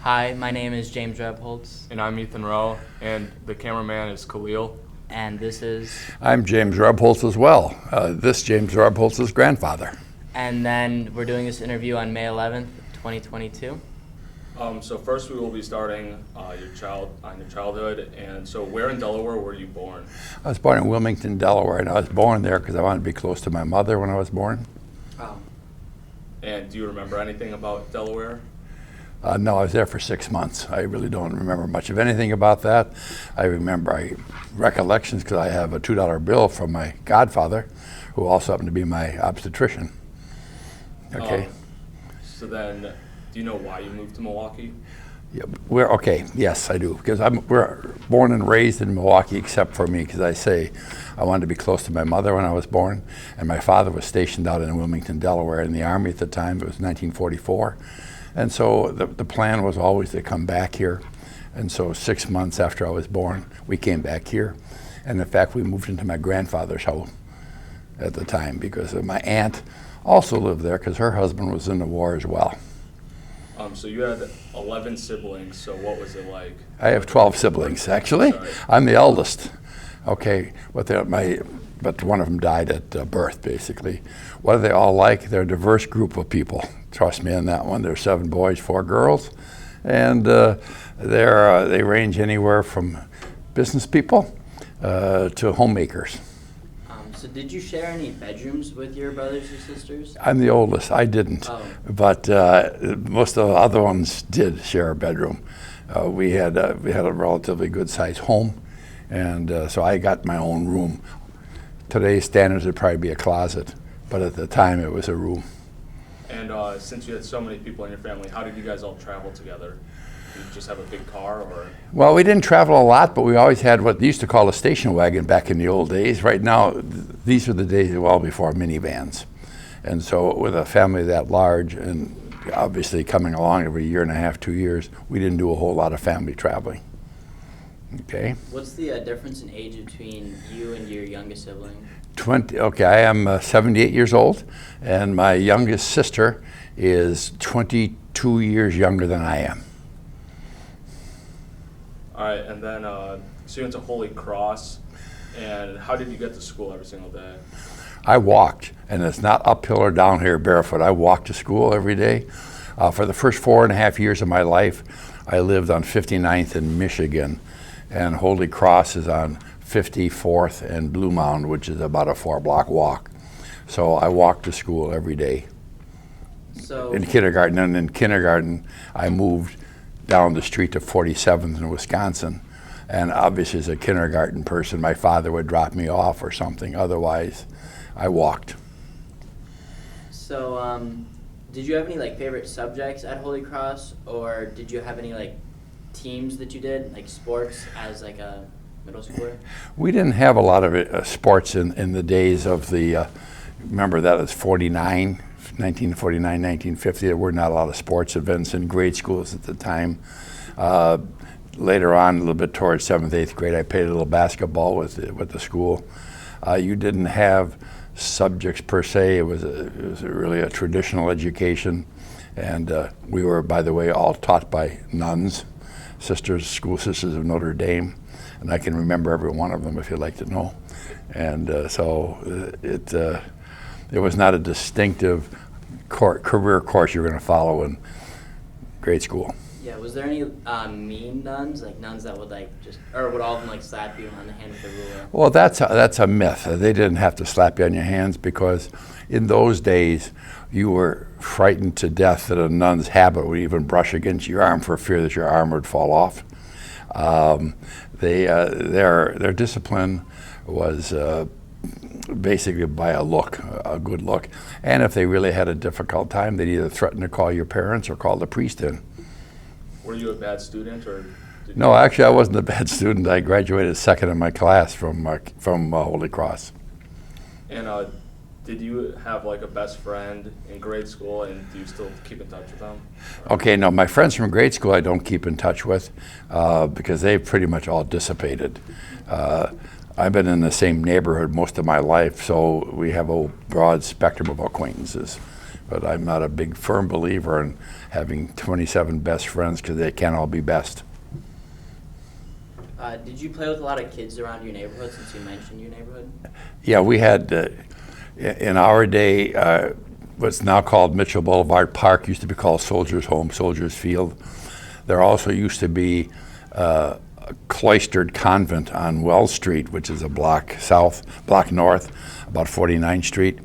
Hi, my name is James Rebholz. And I'm Ethan Rowe, and the cameraman is Khalil. And this is... I'm James Rebholz as well. This James Rebholz's grandfather. And then we're doing this interview on May 11th, 2022. So first we will be starting your childhood, and so where in Delaware were you born? I was born in Wilmington, Delaware, and I was born there because I wanted to be close to my mother when I was born. Oh. And do you remember anything about Delaware? No, I was there for 6 months. I really don't remember much of anything about that. I remember recollections because I have a $2 bill from my godfather, who also happened to be my obstetrician. Okay. So then, do you know why you moved to Milwaukee? Yeah, yes, I do, because we're born and raised in Milwaukee, except for me, because I wanted to be close to my mother when I was born, and my father was stationed out in Wilmington, Delaware, in the Army at the time. It was 1944. And so the plan was always to come back here. And so 6 months after I was born, we came back here. And in fact, we moved into my grandfather's house at the time because my aunt also lived there because her husband was in the war as well. So you had 11 siblings, so what was it like? I have 12 siblings, actually. Sorry. I'm the eldest. Okay, but one of them died at birth, basically. What are they all like? They're a diverse group of people. Trust me on that one. There's 7 boys, 4 girls, and they range anywhere from business people to homemakers. So did you share any bedrooms with your brothers or sisters? I'm the oldest. I didn't, but most of the other ones did share a bedroom. We had a relatively good-sized home, and so I got my own room. Today's standards would probably be a closet, but at the time it was a room. And since you had so many people in your family, how did you guys all travel together? Did you just have a big car, or? Well, we didn't travel a lot, but we always had what they used to call a station wagon back in the old days. Right now, these are the days well before minivans. And so with a family that large and obviously coming along every year and a half, 2 years, we didn't do a whole lot of family traveling. Okay. What's the difference in age between you and your youngest sibling? I am 78 years old, and my youngest sister is 22 years younger than I am. All right, and then so you went to Holy Cross, and how did you get to school every single day? I walked, and it's not uphill or downhill barefoot. I walked to school every day. For the first 4.5 years of my life, I lived on 59th in Michigan, and Holy Cross is on 54th and Blue Mound, which is about a 4-block walk. So I walked to school every day. So in kindergarten, and in kindergarten, I moved down the street to 47th in Wisconsin. And obviously as a kindergarten person, my father would drop me off or something. Otherwise, I walked. So did you have any favorite subjects at Holy Cross, or did you have any teams that you did, like sports as a middle schooler? We didn't have a lot of sports in the days of the, remember that was 1949, 1950. There were not a lot of sports events in grade schools at the time. Later on, a little bit towards 7th, 8th grade, I played a little basketball with the school. You didn't have subjects per se. It was really a traditional education. And we were, by the way, all taught by nuns, school sisters of Notre Dame. And I can remember every one of them if you'd like to know. And so it was not a distinctive career course you're going to follow in grade school. Yeah, was there any mean nuns, nuns that would or would all of them slap you on the hand with a ruler? Well, that's a myth. They didn't have to slap you on your hands because in those days you were frightened to death that a nun's habit would even brush against your arm for fear that your arm would fall off. Their discipline was basically by a good look. And if they really had a difficult time, they'd either threaten to call your parents or call the priest in. Were you a bad student, or? No, actually, I wasn't a bad student. I graduated second in my class from Holy Cross. And did you have a best friend in grade school, and do you still keep in touch with them? Okay, no, my friends from grade school I don't keep in touch with because they've pretty much all dissipated. I've been in the same neighborhood most of my life, so we have a broad spectrum of acquaintances. But I'm not a big firm believer in having 27 best friends because they can't all be best. Did you play with a lot of kids around your neighborhood, since you mentioned your neighborhood? Yeah, we had, in our day, what's now called Mitchell Boulevard Park used to be called Soldiers Home, Soldiers Field. There also used to be a cloistered convent on Wells Street, which is a block north, about 49th Street.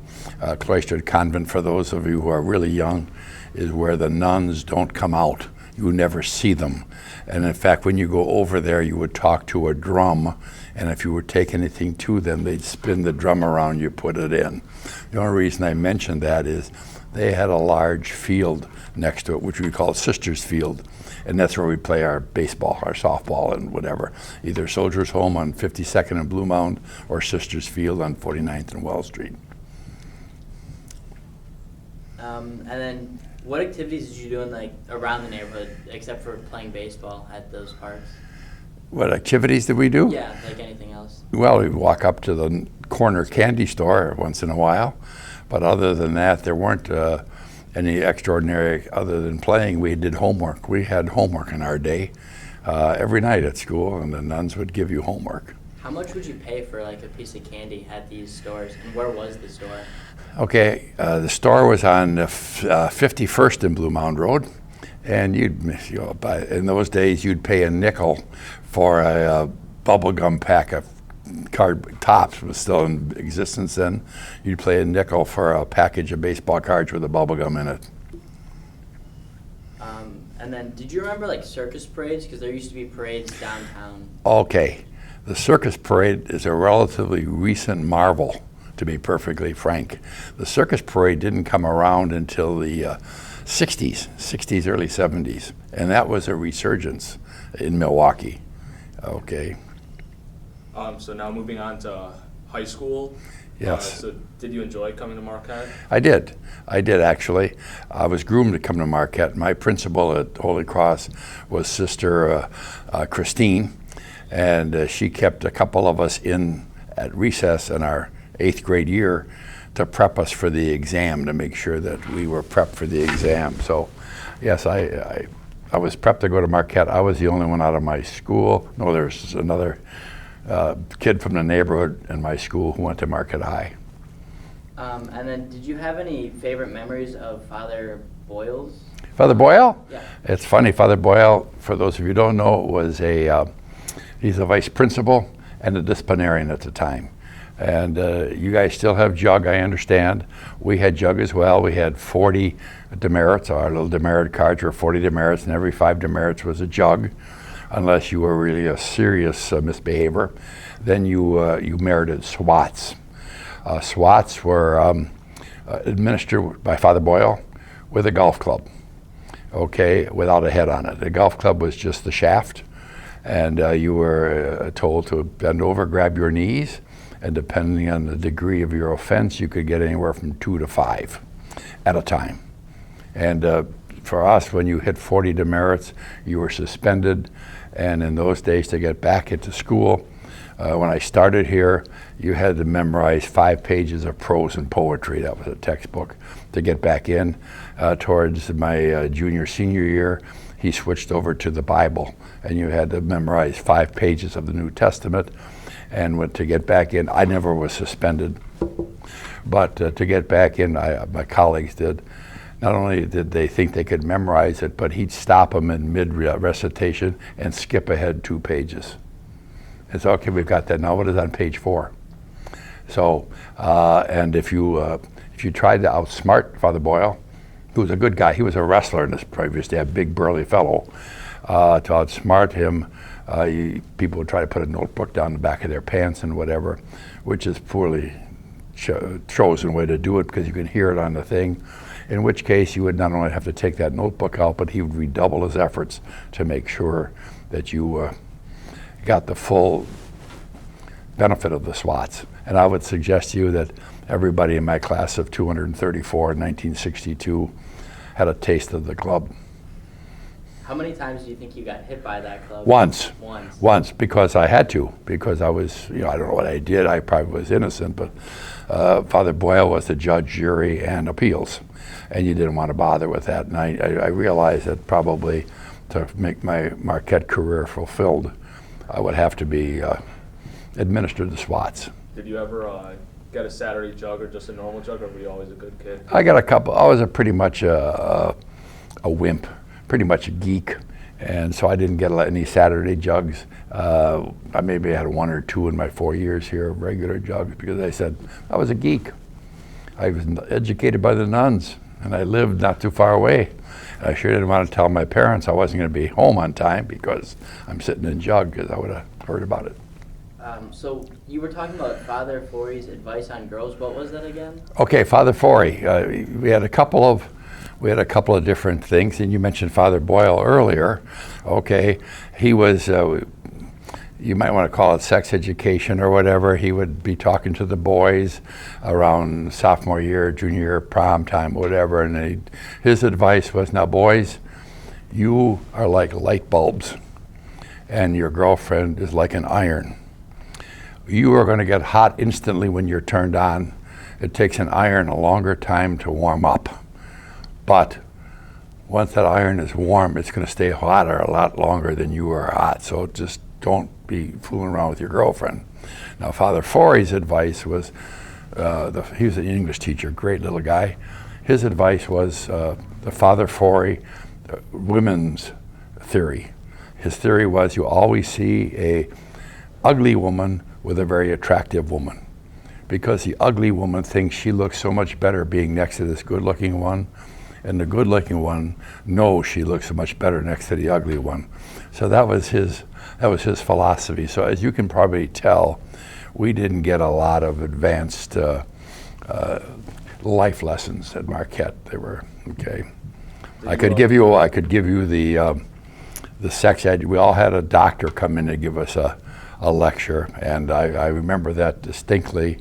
Cloistered convent, for those of you who are really young, is where the nuns don't come out. You never see them. And in fact, when you go over there, you would talk to a drum, and if you would take anything to them, they'd spin the drum around, you put it in. The only reason I mentioned that is they had a large field next to it, which we call Sisters Field, and that's where we play our baseball, our softball, and whatever. Either Soldiers Home on 52nd and Blue Mound or Sisters Field on 49th and Wells Street. And then, what activities did you do in, around the neighborhood, except for playing baseball at those parks? What activities did we do? Yeah, like anything else. Well, we'd walk up to the corner candy store once in a while, but other than that, there weren't any extraordinary, other than playing. We did homework. We had homework in our day every night at school, and the nuns would give you homework. How much would you pay for a piece of candy at these stores, and where was the store? Okay, the store was on 51st and Blue Mound Road, and in those days you'd pay a nickel for a bubble gum pack of card. Tops was still in existence then. You'd pay a nickel for a package of baseball cards with a bubble gum in it. And then, did you remember circus parades? Because there used to be parades downtown. Okay, the Circus Parade is a relatively recent marvel, to be perfectly frank. The Circus Parade didn't come around until the 60s, early 70s, and that was a resurgence in Milwaukee. Okay. So now moving on to high school. Yes. So did you enjoy coming to Marquette? I did actually. I was groomed to come to Marquette. My principal at Holy Cross was Sister Christine, and she kept a couple of us in at recess in our 8th grade year to prep us for the exam, to make sure that we were prepped for the exam. So yes, I was prepped to go to Marquette. I was the only one out of my school. No, there's another kid from the neighborhood in my school who went to Marquette High. And then, did you have any favorite memories of Father Boyles? Father Boyle? Yeah. It's funny, Father Boyle, for those of you who don't know, was he's a vice principal and a disciplinarian at the time. And you guys still have Jug, I understand. We had Jug as well. We had 40 demerits. Our little demerit cards were 40 demerits, and every 5 demerits was a Jug, unless you were really a serious misbehavior. Then you merited SWATs. SWATs were administered by Father Boyle with a golf club, okay, without a head on it. The golf club was just the shaft, and you were told to bend over, grab your knees, and depending on the degree of your offense, you could get anywhere from 2 to 5 at a time. And for us, when you hit 40 demerits, you were suspended. And in those days, to get back into school, when I started here, you had to memorize 5 pages of prose and poetry. That was a textbook to get back in. Towards my junior, senior year, he switched over to the Bible, and you had to memorize 5 pages of the New Testament. And to get back in, I never was suspended, but to get back in, my colleagues did. Not only did they think they could memorize it, but he'd stop them in mid-recitation and skip ahead 2 pages. And so, okay, we've got that. Now what is on page 4? So, and if you tried to outsmart Father Boyle, who was a good guy, he was a wrestler in his previous day, a big burly fellow, to outsmart him, people would try to put a notebook down the back of their pants and whatever, which is poorly chosen way to do it because you can hear it on the thing, in which case you would not only have to take that notebook out, but he would redouble his efforts to make sure that you got the full benefit of the SWATs. And I would suggest to you that everybody in my class of 234 in 1962 had a taste of the club. How many times do you think you got hit by that club? Once. Once. Because I had to, because I was, I don't know what I did. I probably was innocent, but Father Boyle was the judge, jury, and appeals, and you didn't want to bother with that. And I realized that probably to make my Marquette career fulfilled, I would have to be administered the SWATs. Did you ever get a Saturday jug or just a normal jug, or were you always a good kid? I got a couple. I was pretty much a wimp, pretty much a geek, and so I didn't get any Saturday jugs. I maybe had one or two in my 4 years here of regular jugs because I said I was a geek. I was educated by the nuns, and I lived not too far away. I sure didn't want to tell my parents I wasn't going to be home on time because I'm sitting in jug, because I would have heard about it. So you were talking about Father Forrey's advice on girls. What was that again? Okay, Father Forrey. We had a couple of different things, and you mentioned Father Boyle earlier. Okay, he was. You might want to call it sex education or whatever. He would be talking to the boys around sophomore year, junior year, prom time, whatever, and his advice was, now boys, you are like light bulbs, and your girlfriend is like an iron. You are going to get hot instantly when you're turned on. It takes an iron a longer time to warm up, but once that iron is warm, it's going to stay hotter a lot longer than you are hot, so just don't be fooling around with your girlfriend. Now, Father Forrey's advice was, he was an English teacher, great little guy. His advice was the Father Forrey women's theory. His theory was you always see a ugly woman with a very attractive woman, because the ugly woman thinks she looks so much better being next to this good-looking one, and the good-looking one knows she looks so much better next to the ugly one. So that was his philosophy. So as you can probably tell, we didn't get a lot of advanced life lessons at Marquette. They were okay. I could give you the sex ed. We all had a doctor come in to give us a lecture, and I remember that distinctly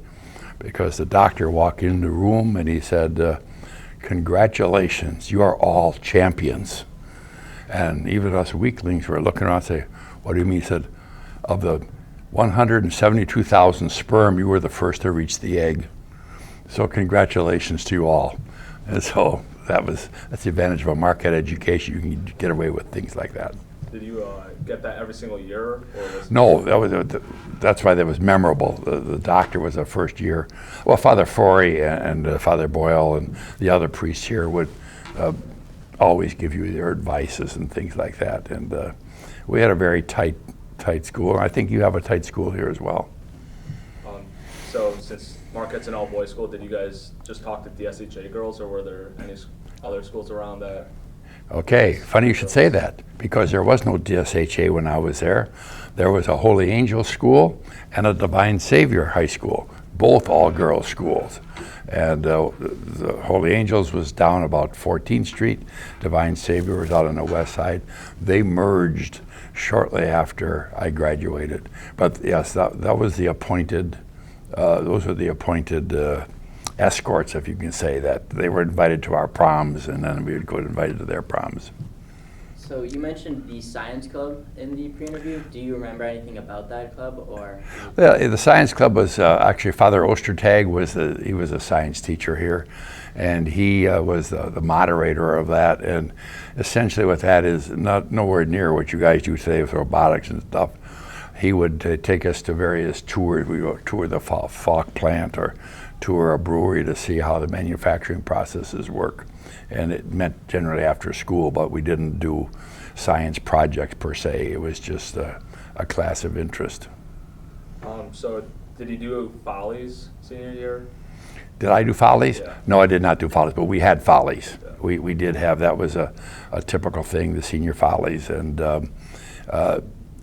because the doctor walked in the room and he said, congratulations, you are all champions. And even us weaklings were looking around and say, what do you mean? He said, of the 172,000 sperm, you were the first to reach the egg. So congratulations to you all. And so that's the advantage of a Marquette education. You can get away with things like that. Did you get that every single year? Or was No, that's why that was memorable. The doctor was a first year. Well, Father Forrey and Father Boyle and the other priests here would always give you their advices and things like that. And we had a very tight school. And I think you have a tight school here as well. So since Marquette's an all-boys school, did you guys just talk to the SHA girls, or were there any other schools around that? Okay, funny you should say that, because there was no DSHA when I was there. There was a Holy Angel school and a Divine Savior high school, both all-girls schools. And the Holy Angels was down about 14th Street. Divine Savior was out on the west side. They merged shortly after I graduated. But yes, that was the appointed, those were the appointed escorts, if you can say that. They were invited to our proms, and then we would go invited to their proms. So you mentioned the science club in the pre-interview. Do you remember anything about that club, or? The science club was actually Father Ostertag was he was a science teacher here, and he was the moderator of that. And essentially, what that is nowhere near what you guys do today with robotics and stuff. He would take us to various tours. We would tour the Falk plant or tour a brewery to see how the manufacturing processes work. And it meant generally after school, but we didn't do science projects per se. It was just a class of interest. So did you do follies senior year? Did I do follies? Yeah. No, I did not do follies, but we had follies. Yeah. We did have, that was a typical thing, the senior follies. And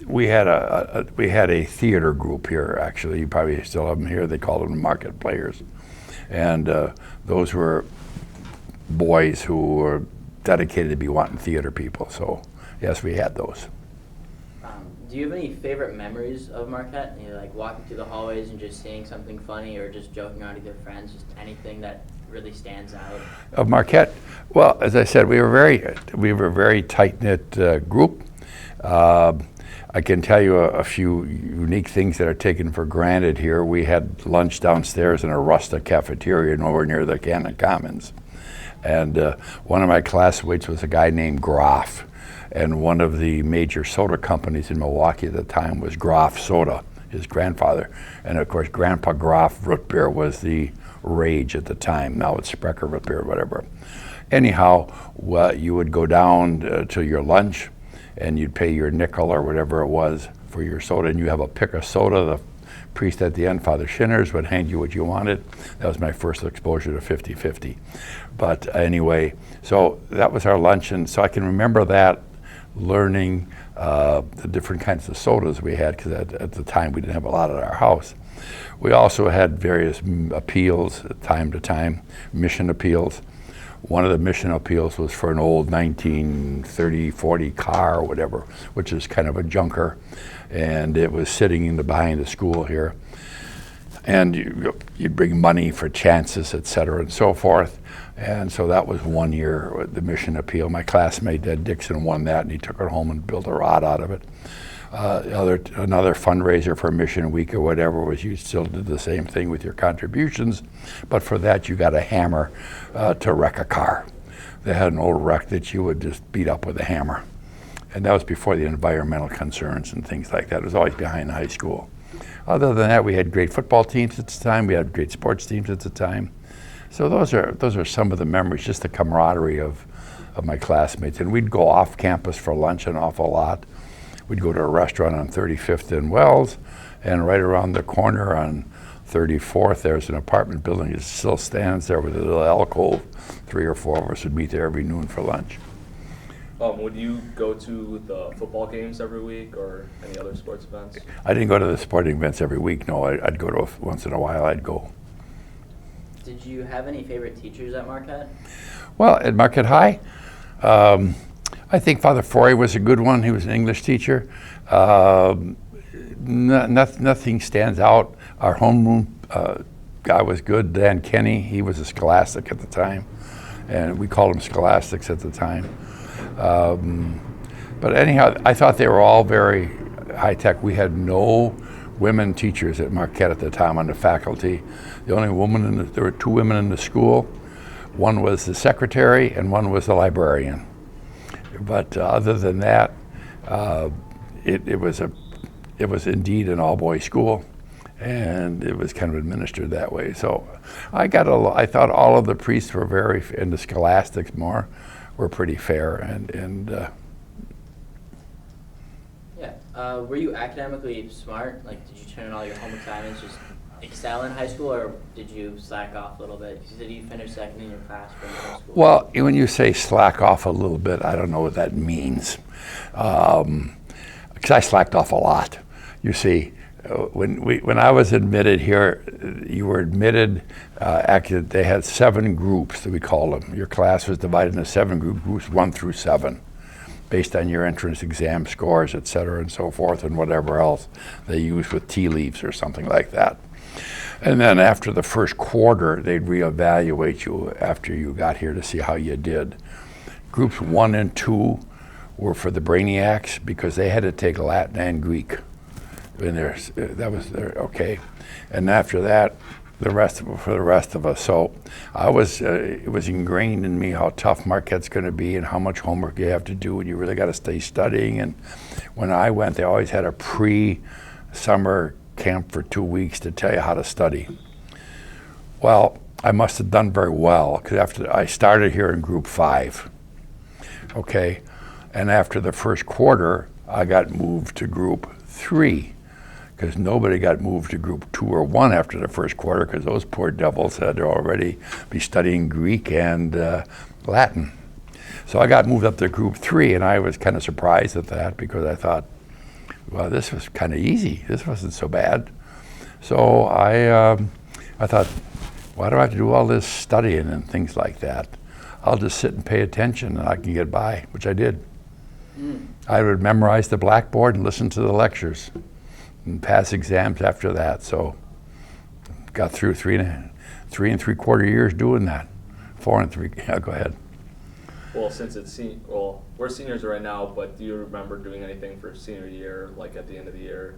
we had a theater group here, actually. You probably still have them here. They called them the Market Players. And those were boys who were dedicated to be wanting theater people. So yes, we had those. Do you have any favorite memories of Marquette? You know, like walking through the hallways and just seeing something funny, or just joking around with your friends, just anything that really stands out? Of Marquette, well, as I said, we were a very tight-knit group. I can tell you a few unique things that are taken for granted here. We had lunch downstairs in a rustic cafeteria nowhere near the Cannon Commons. And one of my classmates was a guy named Groff. And one of the major soda companies in Milwaukee at the time was Groff Soda, his grandfather. And of course, Grandpa Groff root beer was the rage at the time. Now it's Sprecher root beer, whatever. Anyhow, you would go down to your lunch, and you'd pay your nickel or whatever it was for your soda, and you have a pick of soda. The priest at the end, Father Shinners, would hand you what you wanted. That was my first exposure to 50-50. But anyway, so that was our lunch, and so I can remember that, learning the different kinds of sodas we had, because at the time we didn't have a lot at our house. We also had various appeals time to time, mission appeals. One of the mission appeals was for an old 1930-40 car or whatever, which is kind of a junker, and it was sitting in behind the school here. And you'd bring money for chances, et cetera, and so forth. And so that was one year, the mission appeal. My classmate, Ed Dixon, won that, and he took it home and built a rod out of it. Another fundraiser for Mission Week or whatever was you still did the same thing with your contributions, but for that you got a hammer to wreck a car. They had an old wreck that you would just beat up with a hammer. And that was before the environmental concerns and things like that. It was always behind the high school. Other than that, we had great football teams at the time. We had great sports teams at the time. So those are some of the memories, just the camaraderie of my classmates. And we'd go off campus for lunch an awful lot. We'd go to a restaurant on 35th and Wells, and right around the corner on 34th, there's an apartment building that still stands there with a little alcove. 3 or 4 of us would meet there every noon for lunch. Would you go to the football games every week or any other sports events? I didn't go to the sporting events every week, no. I'd go to once in a while, I'd go. Did you have any favorite teachers at Marquette? Well, at Marquette High, I think Father Forrey was a good one. He was an English teacher. Nothing stands out. Our homeroom guy was good, Dan Kenny. He was a scholastic at the time, and we called him scholastics at the time. But anyhow, I thought they were all very high-tech. We had no women teachers at Marquette at the time on the faculty. The only woman, there were 2 women in the school. One was the secretary and one was the librarian. But other than that, it was indeed an all-boys school, and it was kind of administered that way. So I thought all of the priests were very, and the scholastics more, were pretty fair. Were you academically smart? Like, did you turn in all your home assignments, just excel in high school, or did you slack off a little bit? Because did you finish second in your class from middle school? Well, when you say slack off a little bit, I don't know what that means. Because I slacked off a lot. You see, when I was admitted here, you were admitted, they had 7 groups, that we called them. Your class was divided into 7 groups, 1 through 7. Based on your entrance exam scores, et cetera, and so forth, and whatever else they use with tea leaves or something like that. And then after the first quarter, they'd reevaluate you after you got here to see how you did. Groups 1 and 2 were for the brainiacs because they had to take Latin and Greek. That was okay. And after that, for the rest of us. So it was ingrained in me how tough Marquette's going to be and how much homework you have to do, and you really got to stay studying. And when I went, they always had a pre-summer camp for 2 weeks to tell you how to study. Well, I must have done very well, because after I started here in group 5, okay, and after the first quarter, I got moved to group 3. Because nobody got moved to group 2 or 1 after the first quarter, because those poor devils had to already be studying Greek and Latin. So I got moved up to group 3, and I was kind of surprised at that, because I thought, well, this was kind of easy. This wasn't so bad. So I thought, why do I have to do all this studying and things like that? I'll just sit and pay attention, and I can get by, which I did. I would memorize the blackboard and listen to the lectures and pass exams after that. So got through 3 3/4 years doing that. 4 and 3. Yeah, go ahead. Well, since it's we're seniors right now, but do you remember doing anything for senior year, like at the end of the year?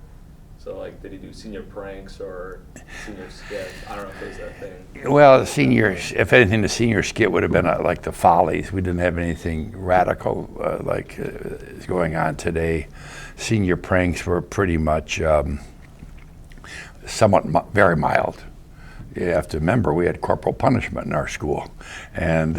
So, like, did he do senior pranks or senior skit? I don't know if there's that thing. Well, seniors, if anything, the senior skit would have been like the Follies. We didn't have anything radical like is going on today. Senior pranks were pretty much somewhat very mild. You have to remember we had corporal punishment in our school, and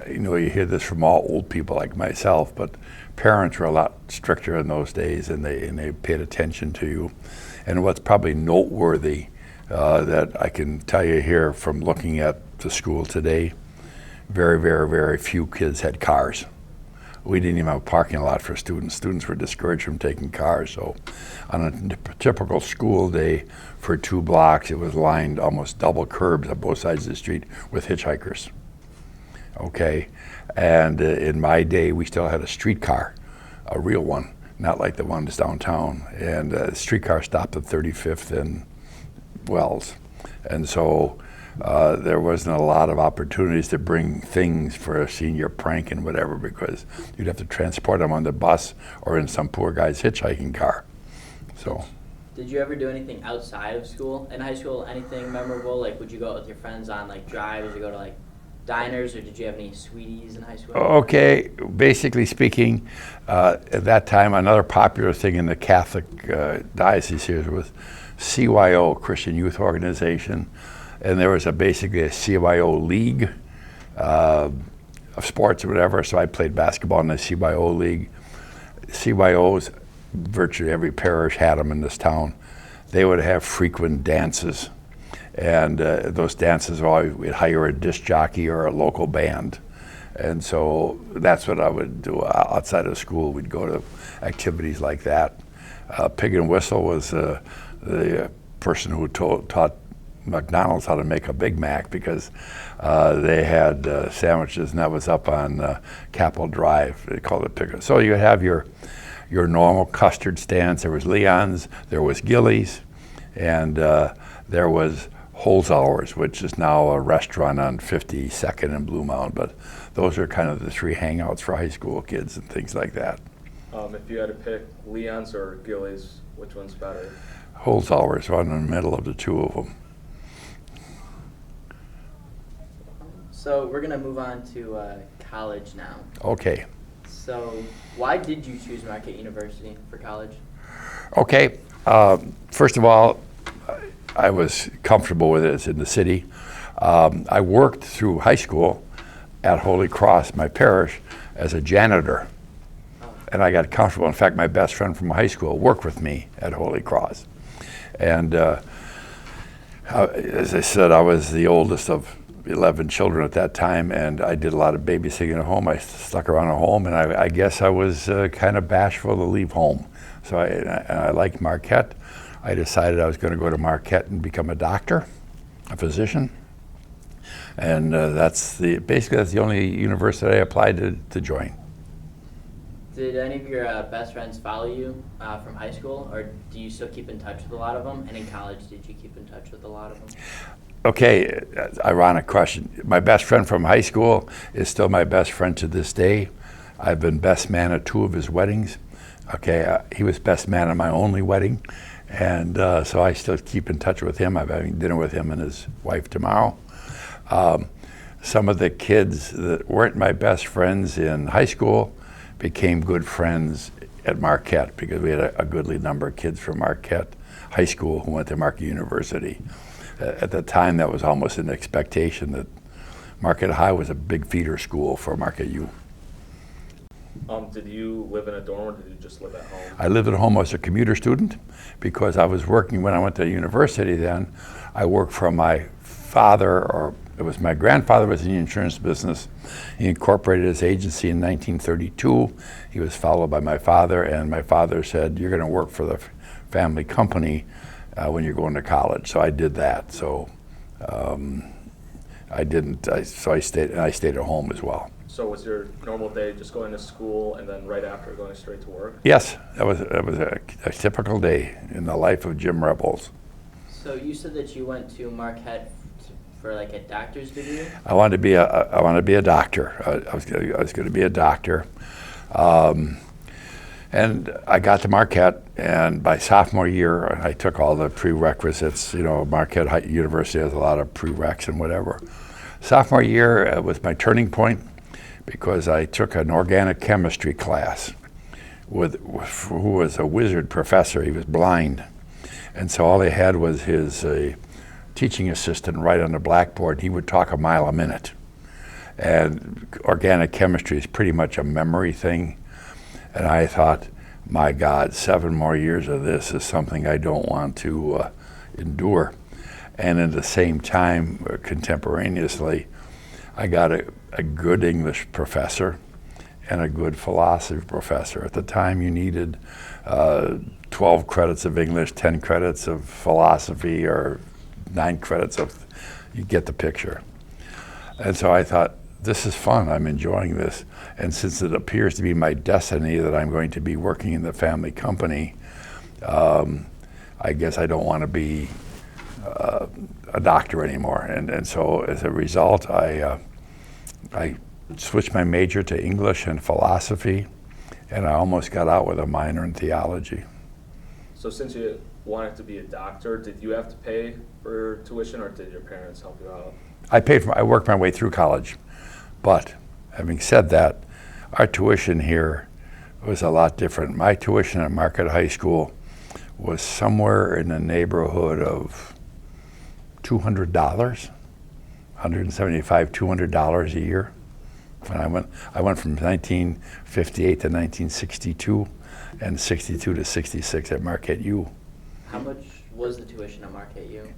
you know, you hear this from all old people like myself, but parents were a lot stricter in those days, and they paid attention to you. And what's probably noteworthy that I can tell you here from looking at the school today, very, very, very few kids had cars. We didn't even have a parking lot for students. Students were discouraged from taking cars. So on a typical school day for 2 blocks, it was lined almost double curbs on both sides of the street with hitchhikers. Okay, and in my day, we still had a streetcar, a real one, not like the ones downtown. And the streetcar stopped at 35th and Wells. And so there wasn't a lot of opportunities to bring things for a senior prank and whatever, because you'd have to transport them on the bus or in some poor guy's hitchhiking car. So. Did you ever do anything outside of school? In high school, anything memorable? Like, would you go out with your friends on like drives or go to like diners, or did you have any sweeties in high school? Okay, basically speaking, at that time, another popular thing in the Catholic diocese here was CYO, Christian Youth Organization, and there was basically a CYO league of sports or whatever, so I played basketball in the CYO league. CYOs, virtually every parish had them in this town. They would have frequent dances. And those dances, we'd hire a disc jockey or a local band. And so that's what I would do outside of school. We'd go to activities like that. Pig and Whistle was the person who taught McDonald's how to make a Big Mac, because they had sandwiches, and that was up on Capitol Drive. They called it Pig. So you have your normal custard stands. There was Leon's, there was Gillies, and there was Holzhauer's, which is now a restaurant on 52nd and Blue Mountain. But those are kind of the 3 hangouts for high school kids and things like that. If you had to pick Leon's or Gillies, which one's better? Holzhauer's one in the middle of the 2 of them. So we're gonna move on to college now. Okay. So why did you choose Marquette University for college? Okay. First of all, I was comfortable with it. It's in the city. I worked through high school at Holy Cross, my parish, as a janitor. And I got comfortable. In fact, my best friend from high school worked with me at Holy Cross. And as I said, I was the oldest of 11 children at that time, and I did a lot of babysitting at home. I stuck around at home, and I guess I was kind of bashful to leave home. So I liked Marquette. I decided I was going to go to Marquette and become a doctor, a physician. And basically that's the only university I applied to join. Did any of your best friends follow you from high school, or do you still keep in touch with a lot of them? And in college, did you keep in touch with a lot of them? Okay, ironic question. My best friend from high school is still my best friend to this day. I've been best man at 2 of his weddings. Okay, he was best man at my only wedding. And so I still keep in touch with him. I'm having dinner with him and his wife tomorrow. Some of the kids that weren't my best friends in high school became good friends at Marquette, because we had a goodly number of kids from Marquette High School who went to Marquette University. At the time, that was almost an expectation that Marquette High was a big feeder school for Marquette U. Did you live in a dorm, or did you just live at home? I lived at home as a commuter student, because I was working when I went to university then. I worked for my father, or it was my grandfather was in the insurance business. He incorporated his agency in 1932. He was followed by my father, and my father said, "You're going to work for the family company when you're going to college." So I did that. So I stayed at home as well. So was your normal day just going to school and then right after going straight to work? Yes, that was a typical day in the life of Jim Rebholz. So you said that you went to Marquette for like a doctor's degree? I wanted to be a doctor. I was going to be a doctor. And I got to Marquette, and by sophomore year, I took all the prerequisites. You know, Marquette University has a lot of prereqs and whatever. Sophomore year was my turning point because I took an organic chemistry class with who was a wizard professor. He was blind, and so all they had was his teaching assistant right on the blackboard. He would talk a mile a minute, and organic chemistry is pretty much a memory thing. And I thought, my God, 7 more years of this is something I don't want to endure. And at the same time, contemporaneously, I got a good English professor and a good philosophy professor. At the time, you needed 12 credits of English, 10 credits of philosophy, or 9 credits of, you get the picture. And so I thought, this is fun, I'm enjoying this. And since it appears to be my destiny that I'm going to be working in the family company, I guess I don't want to be a doctor anymore. And so as a result, I switched my major to English and philosophy, and I almost got out with a minor in theology. So since you wanted to be a doctor, did you have to pay for tuition, or did your parents help you out? I worked my way through college. But having said that, our tuition here was a lot different. My tuition at Marquette High School was somewhere in the neighborhood of $200, $175, $200 a year. When I went from 1958 to 1962, and 62 to 66 at Marquette U. How much was the tuition at Marquette U?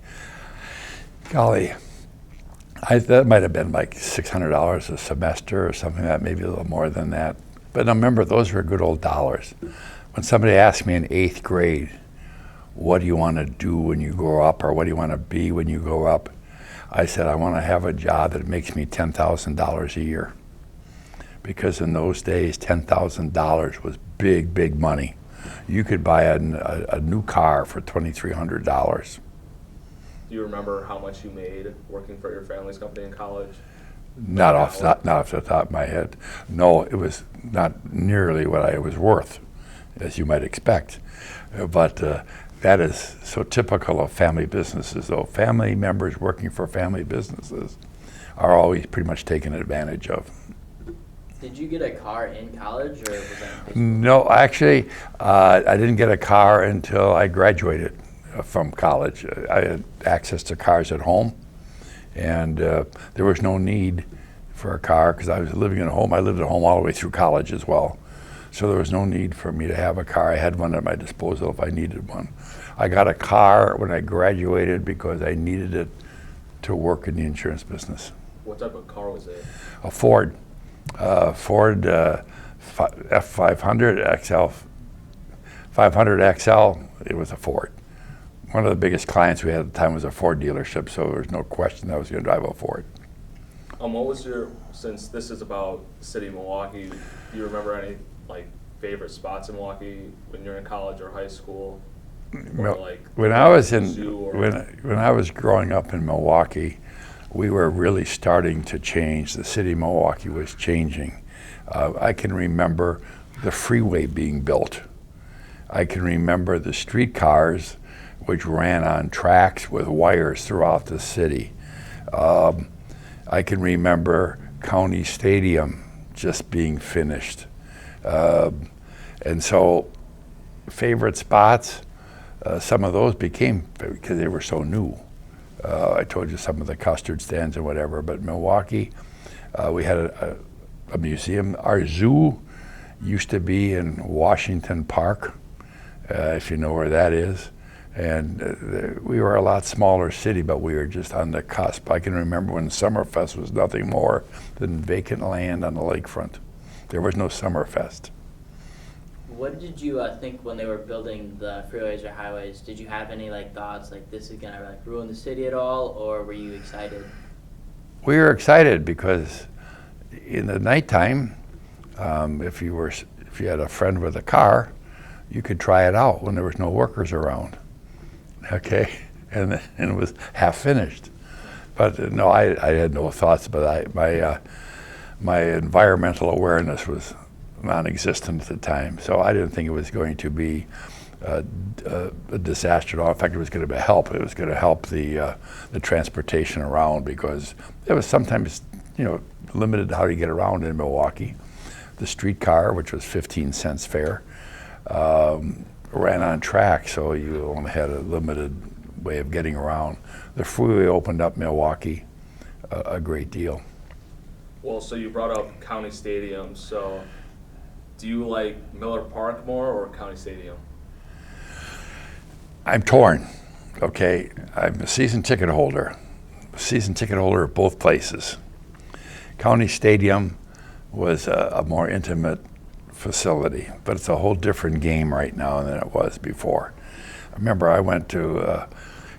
Golly. That might have been like $600 a semester or something like that, maybe a little more than that. But remember, those were good old dollars. When somebody asked me in 8th grade, what do you want to do when you grow up, or what do you want to be when you grow up? I said, I want to have a job that makes me $10,000 a year. Because in those days, $10,000 was big, big money. You could buy a new car for $2,300. Do you remember how much you made working for your family's company in college? Not off the top of my head. No, it was not nearly what I was worth, as you might expect. But that is so typical of family businesses, though. Family members working for family businesses are always pretty much taken advantage of. Did you get a car in college, or was that in high school? No, actually, I didn't get a car until I graduated from college. I had access to cars at home, and there was no need for a car because I was living at home. I lived at home all the way through college as well. So there was no need for me to have a car. I had one at my disposal if I needed one. I got a car when I graduated because I needed it to work in the insurance business. What type of car was it? A Ford. Ford F500 XL. 500 XL, it was a Ford. One of the biggest clients we had at the time was a Ford dealership, so there was no question I was going to drive a Ford. What was since this is about City of Milwaukee, do you remember any favorite spots in Milwaukee when you're in college or high school? Or, when I was growing up in Milwaukee, we were really starting to change. The city of Milwaukee was changing. I can remember the freeway being built. I can remember the streetcars which ran on tracks with wires throughout the city. I can remember County Stadium just being finished. And so favorite spots, some of those became, because they were so new. I told you some of the custard stands and whatever, but Milwaukee, we had a museum. Our zoo used to be in Washington Park, if you know where that is. And we were a lot smaller city, but we were just on the cusp. I can remember when Summerfest was nothing more than vacant land on the lakefront. There was no Summerfest. What did you think when they were building the freeways or highways? Did you have any thoughts this is gonna ruin the city at all, or were you excited? We were excited because in the nighttime, if you had a friend with a car, you could try it out when there was no workers around. Okay, and it was half finished. But no, I had no thoughts, but my environmental awareness was non-existent at the time, so I didn't think it was going to be a disaster at all. In fact, it was going to help. It was going to help the transportation around, because it was sometimes, limited how to get around in Milwaukee. The streetcar, which was 15 cents fare, ran on track, so you only had a limited way of getting around. The freeway opened up Milwaukee a great deal. Well, so you brought up County Stadium, so do you like Miller Park more or County Stadium? I'm torn, okay? I'm a season ticket holder at both places. County Stadium was a more intimate facility, but it's a whole different game right now than it was before. I remember I went to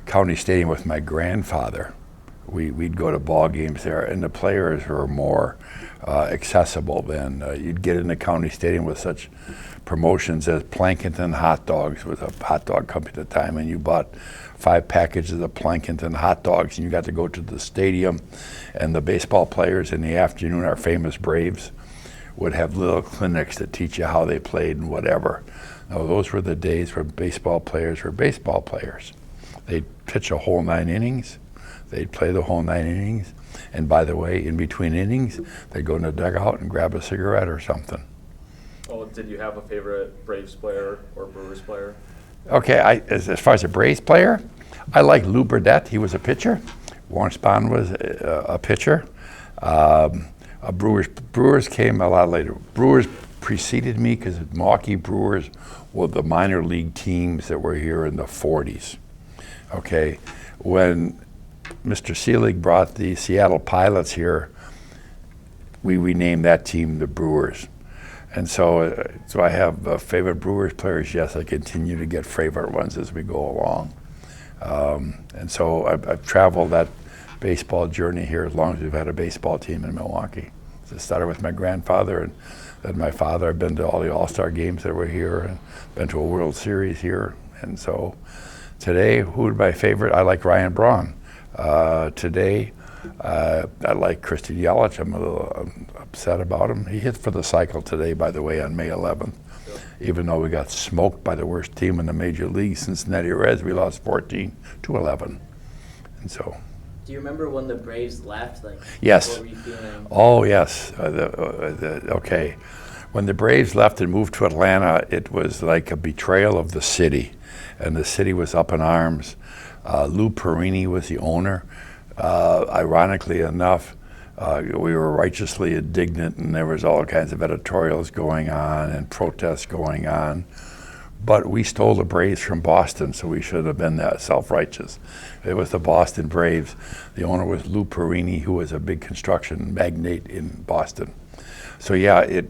County Stadium with my grandfather. We'd go to ball games there, and the players were more accessible then. You'd get into County Stadium with such promotions as Plankinton Hot Dogs, was a hot dog company at the time, and you bought 5 packages of Plankinton hot dogs, and you got to go to the stadium, and the baseball players in the afternoon, our famous Braves, would have little clinics that teach you how they played and whatever. Now, those were the days where baseball players were baseball players. They'd pitch a whole 9 innings. They'd play the whole 9 innings. And by the way, in between innings, they'd go in the dugout and grab a cigarette or something. Oh, did you have a favorite Braves player or Brewers player? Okay, as far as a Braves player, I like Lou Burdette. He was a pitcher. Warren Spahn was a pitcher. Brewers came a lot later. Brewers preceded me because Milwaukee Brewers were the minor league teams that were here in the 40s. Okay, when Mr. Seelig brought the Seattle Pilots here, we renamed that team the Brewers. And so I have favorite Brewers players. Yes, I continue to get favorite ones as we go along. And so I've traveled that baseball journey here as long as we've had a baseball team in Milwaukee. So it started with my grandfather, and then my father. I've been to all the All-Star games that were here, and been to a World Series here. And so today, who would my favorite? I like Ryan Braun. Today, I like Christian Yelich. I'm a little upset about him. He hit for the cycle today, by the way, on May 11th. Even though we got smoked by the worst team in the major league, Cincinnati Reds, we lost 14-11. And so. Do you remember when the Braves left? Yes. What were you feeling? Oh, yes. Okay. When the Braves left and moved to Atlanta, it was like a betrayal of the city, and the city was up in arms. Lou Perini was the owner. Ironically enough, we were righteously indignant, and there was all kinds of editorials going on and protests going on. But we stole the Braves from Boston, so we should have been that self-righteous. It was the Boston Braves. The owner was Lou Perini, who was a big construction magnate in Boston. So yeah,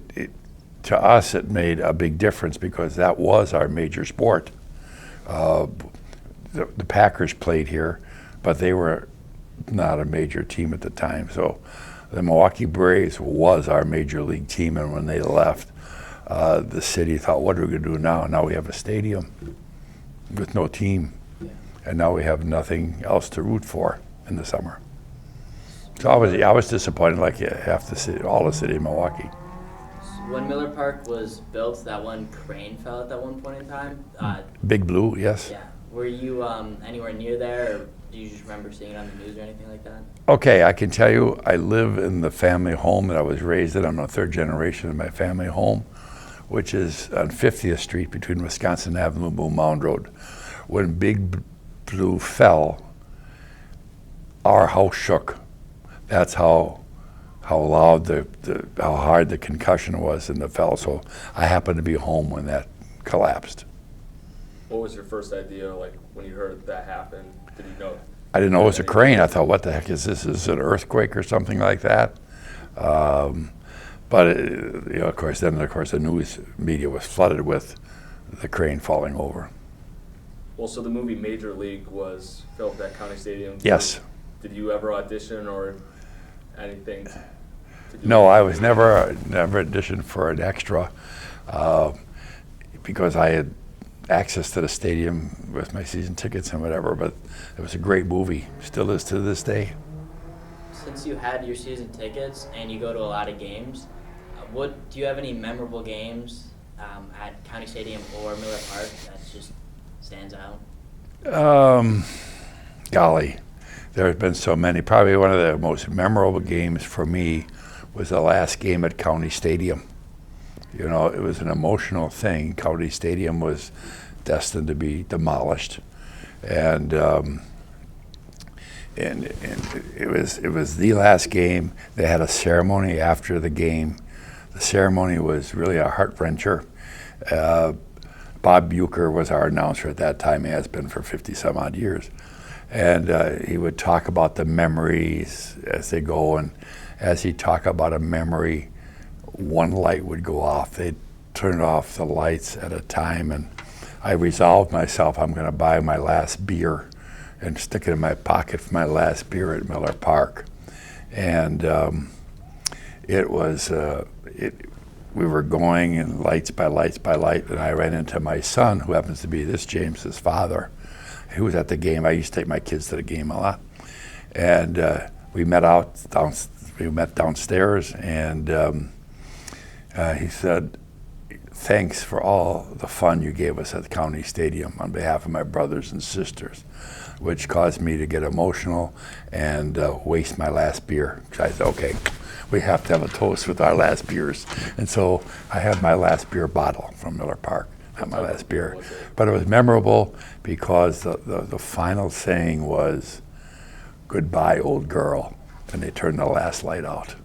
to us it made a big difference because that was our major sport. The Packers played here, but they were not a major team at the time. So the Milwaukee Braves was our major league team, and when they left, the city thought, what are we going to do now? Now we have a stadium with no team, and now we have nothing else to root for in the summer. So I was disappointed, like half the city, all the city of Milwaukee. When Miller Park was built, that one crane fell at that one point in time. Big Blue, yes. Yeah. Were you anywhere near there, or do you just remember seeing it on the news or anything like that? Okay, I can tell you, I live in the family home that I was raised in. I'm the 3rd generation of my family home, which is on 50th Street between Wisconsin Avenue and Blue Mound Road. When Big Blue fell, our house shook. That's how loud how hard the concussion was and the fell. So I happened to be home when that collapsed. What was your first idea, like when you heard that happen? Did you know? I didn't know it was a crane. I thought, what the heck is this? Is it an earthquake or something like that? But of course, the news media was flooded with the crane falling over. Well, so the movie Major League was filmed at County Stadium. Yes. Did you ever audition or anything? No, I was never auditioned for an extra because I had access to the stadium with my season tickets and whatever, but it was a great movie. Still is to this day. Since you had your season tickets and you go to a lot of games, do you have any memorable games at County Stadium or Miller Park that just stands out? Golly, there have been so many. Probably one of the most memorable games for me was the last game at County Stadium. You know, it was an emotional thing. County Stadium was destined to be demolished, and it was the last game. They had a ceremony after the game. The ceremony was really a heart-wrencher. Bob Bucher was our announcer at that time. He has been for 50-some-odd years. And he would talk about the memories as they go, and as he talked about a memory, one light would go off. They'd turn off the lights at a time, and I resolved myself, I'm going to buy my last beer and stick it in my pocket for my last beer at Miller Park. And it was, we were going in lights by lights by light, and I ran into my son, who happens to be this James's father, who was at the game. I used to take my kids to the game a lot. And we met downstairs, and he said, thanks for all the fun you gave us at the County Stadium on behalf of my brothers and sisters, which caused me to get emotional and waste my last beer. So I said, okay, we have to have a toast with our last beers. And so I had my last beer bottle from Miller Park, not my last beer. But it was memorable because the final saying was, goodbye, old girl, and they turned the last light out.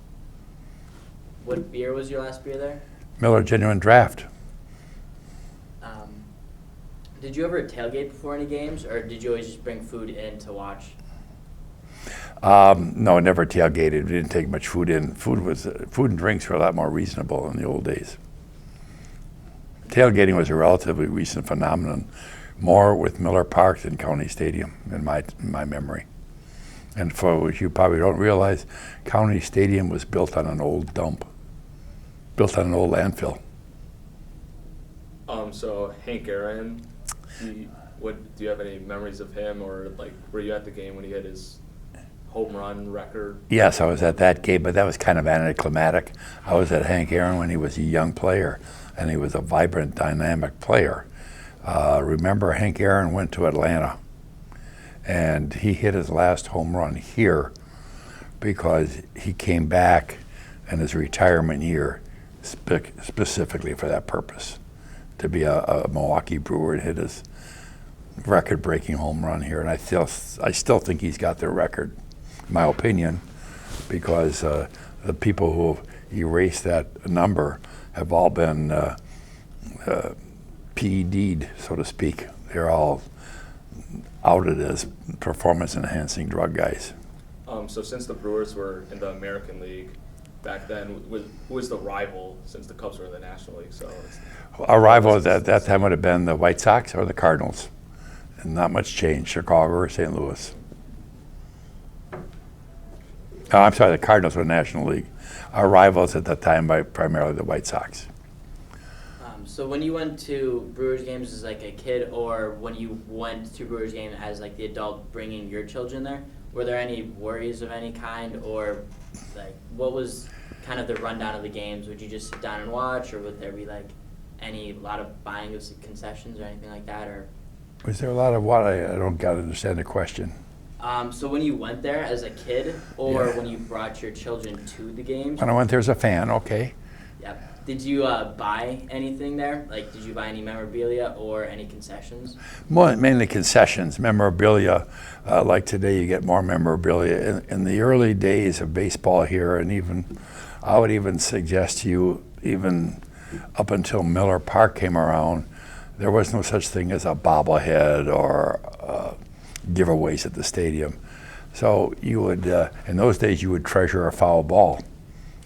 What beer was your last beer there? Miller Genuine Draft. Did you ever tailgate before any games, or did you always just bring food in to watch? No, never tailgated. We didn't take much food in. Food and drinks were a lot more reasonable in the old days. Tailgating was a relatively recent phenomenon, more with Miller Park than County Stadium in my memory. And for what you probably don't realize, County Stadium was built on an old dump, built on an old landfill. So Hank Aaron, do you have any memories of him, or like were you at the game when he had his home run record? Yes, I was at that game, but that was kind of anticlimactic. I was at Hank Aaron when he was a young player, and he was a vibrant, dynamic player. Remember, Hank Aaron went to Atlanta, and he hit his last home run here because he came back in his retirement year specifically for that purpose, to be a Milwaukee Brewer and hit his record-breaking home run here. And I still think he's got the record, in my opinion, because the people who have erased that number have all been PED'd, so to speak. They're all outed as performance-enhancing drug guys. So since the Brewers were in the American League back then, who was the rival since the Cubs were in the National League? So our rival at that time would have been the White Sox or the Cardinals, and not much change, Chicago or St. Louis. Oh, I'm sorry, the Cardinals were National League. Our rivals at that time were primarily the White Sox. So when you went to Brewers games as like a kid, or when you went to Brewers game as like the adult bringing your children there, were there any worries of any kind, or like what was kind of the rundown of the games? Would you just sit down and watch, or would there be like a lot of buying of concessions or anything like that? Or was there a lot of what? I don't understand the question. So when you went there as a kid, or Yeah. when you brought your children to the games? When I went there as a fan, okay. Yeah. Did you buy anything there? Like, did you buy any memorabilia or any concessions? Mainly concessions, memorabilia. Like today, you get more memorabilia. In the early days of baseball here, and even, I would even suggest to you, even up until Miller Park came around, there was no such thing as a bobblehead or giveaways at the stadium. So you would, in those days, you would treasure a foul ball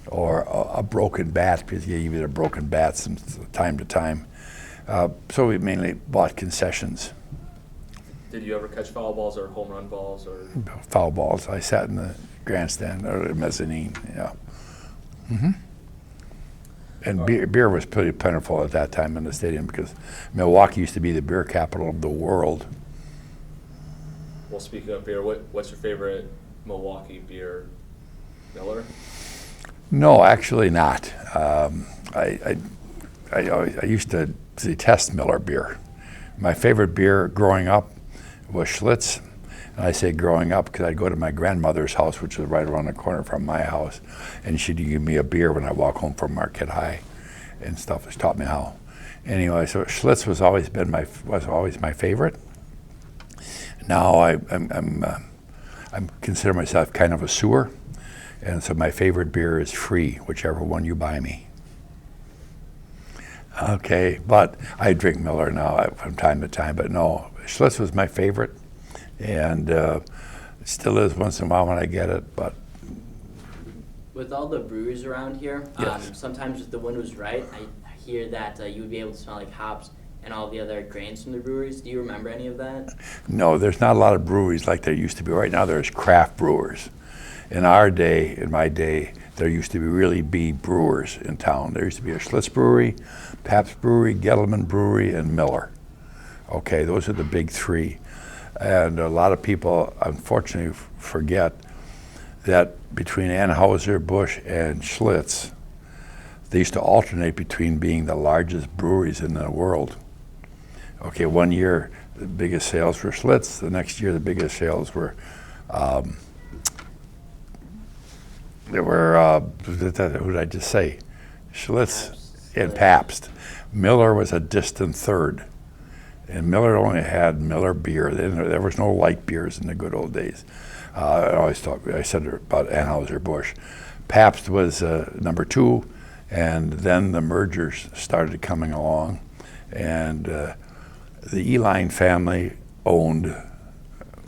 or a broken bat, because you get a broken bat from time to time. So we mainly bought concessions. did you ever catch foul balls or home run balls or? Foul balls. I sat in the grandstand or the mezzanine. Yeah. Mm-hmm. And beer was pretty plentiful at that time in the stadium because Milwaukee used to be the beer capital of the world. Well, speaking of beer, what's your favorite Milwaukee beer? Miller? No, actually not. I used to detest Miller beer. My favorite beer growing up was Schlitz. And I say growing up because I'd go to my grandmother's house, which was right around the corner from my house, and she'd give me a beer when I walk home from Marquette High and stuff. She taught me how. Anyway, so Schlitz was always my favorite. Now I consider myself kind of a sewer, and so my favorite beer is Free, whichever one you buy me. Okay, but I drink Miller now from time to time, but no, Schlitz was my favorite. And it still is once in a while when I get it, but. With all the breweries around here, Yes. sometimes if the wind was right, I hear that you would be able to smell like hops and all the other grains from the breweries. Do you remember any of that? No, there's not a lot of breweries like there used to be. Right now there's craft brewers. In my day, there used to really be brewers in town. There used to be a Schlitz Brewery, Pabst Brewery, Gettleman Brewery, and Miller. Okay, those are the big three. And a lot of people, unfortunately, forget that between Anheuser-Busch and Schlitz, they used to alternate between being the largest breweries in the world. Okay, one year the biggest sales were Schlitz. The next year the biggest sales were who did I just say? Schlitz and Pabst. Miller was a distant third. And Miller only had Miller beer. There was no light beers in the good old days. I said about Anheuser-Busch. Pabst was number 2, and then the mergers started coming along, and the Eline family owned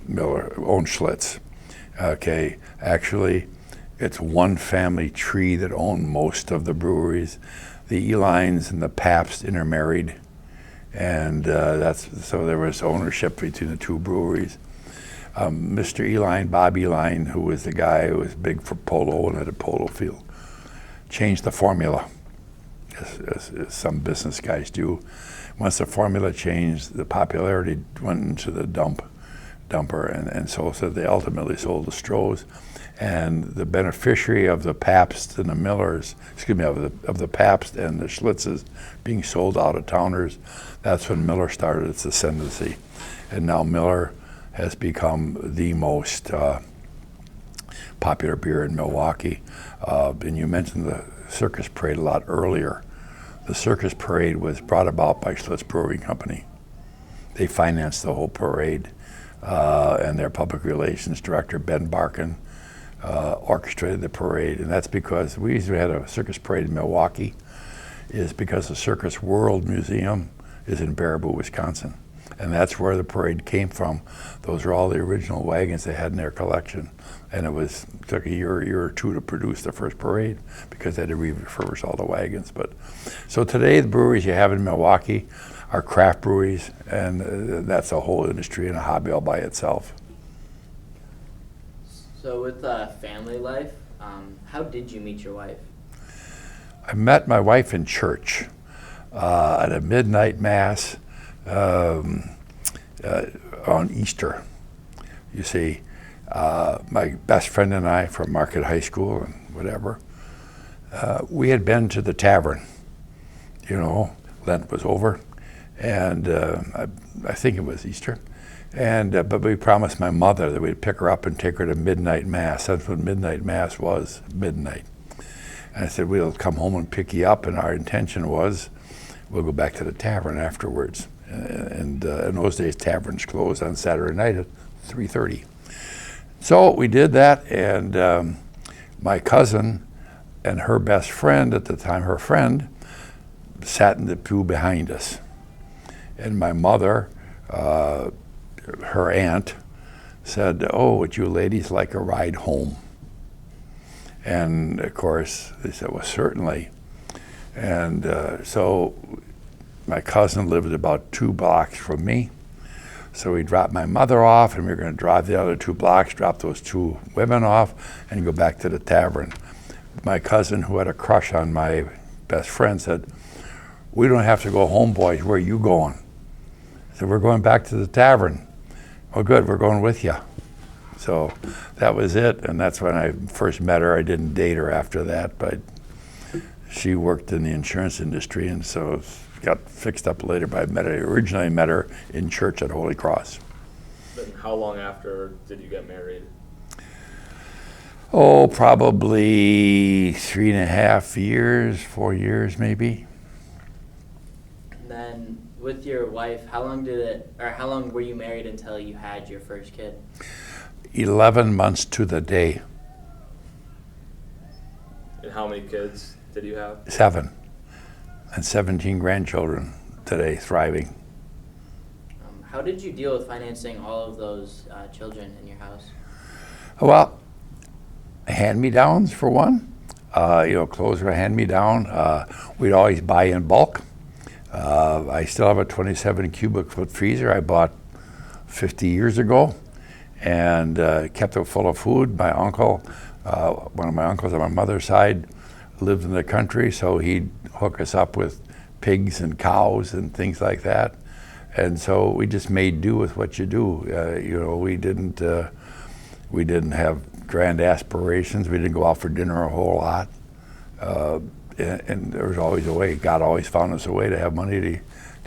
Schlitz. Okay, actually, it's one family tree that owned most of the breweries. The Elines and the Pabst intermarried. And so there was ownership between the two breweries. Mr. Eline, Bob Eline, who was the guy who was big for polo and had a polo field, changed the formula, as some business guys do. Once the formula changed, the popularity went into the dumper, and so they ultimately sold to Stroh's. And the beneficiary of the Pabst and the Millers, of the Pabst and the Schlitzes being sold out of towners, that's when Miller started its ascendancy. And now Miller has become the most popular beer in Milwaukee. And you mentioned the Circus Parade a lot earlier. The Circus Parade was brought about by Schlitz Brewing Company. They financed the whole parade, and their public relations director, Ben Barkin, orchestrated the parade, and that's because we usually had a circus parade in Milwaukee, is because the Circus World Museum is in Baraboo, Wisconsin, and that's where the parade came from. Those are all the original wagons they had in their collection, and took a year or two to produce the first parade because they had to refurbish all the wagons. But so today the breweries you have in Milwaukee are craft breweries, and that's a whole industry and a hobby all by itself. So with family life, how did you meet your wife? I met my wife in church at a midnight mass on Easter. You see, my best friend and I from Marquette High School and whatever, we had been to the tavern. Lent was over, and I think it was Easter. And but we promised my mother that we'd pick her up and take her to midnight mass. That's when midnight mass was, midnight. And I said, we'll come home and pick you up, and our intention was we'll go back to the tavern afterwards. And in those days, taverns closed on Saturday night at 3:30. So we did that, and my cousin and her best friend at the time, her friend, sat in the pew behind us. And my mother, her aunt, said, "Oh, would you ladies like a ride home?" And of course, they said, "Well, certainly." And so my cousin lived about 2 blocks from me. So we dropped my mother off, and we were going to drive the other 2 blocks, drop those 2 women off, and go back to the tavern. My cousin, who had a crush on my best friend, said, "We don't have to go home, boys. Where are you going?" I said, "We're going back to the tavern." "Oh, good, we're going with you." So that was it, and that's when I first met her. I didn't date her after that, but she worked in the insurance industry, and so got fixed up later. But originally met her in church at Holy Cross. Then how long after did you get married? Oh, probably 3.5 years, 4 years maybe. And then with your wife, how long were you married until you had your first kid? 11 months to the day. And how many kids did you have? 7. And 17 grandchildren today, thriving. How did you deal with financing all of those children in your house? Well, hand-me-downs for one. Clothes were hand-me-down. We'd always buy in bulk. I still have a 27 cubic foot freezer I bought 50 years ago, and kept it full of food. My uncle, one of my uncles on my mother's side, lived in the country, so he'd hook us up with pigs and cows and things like that. And so we just made do with what you do. We didn't have grand aspirations. We didn't go out for dinner a whole lot. And there was always a way. God always found us a way to have money to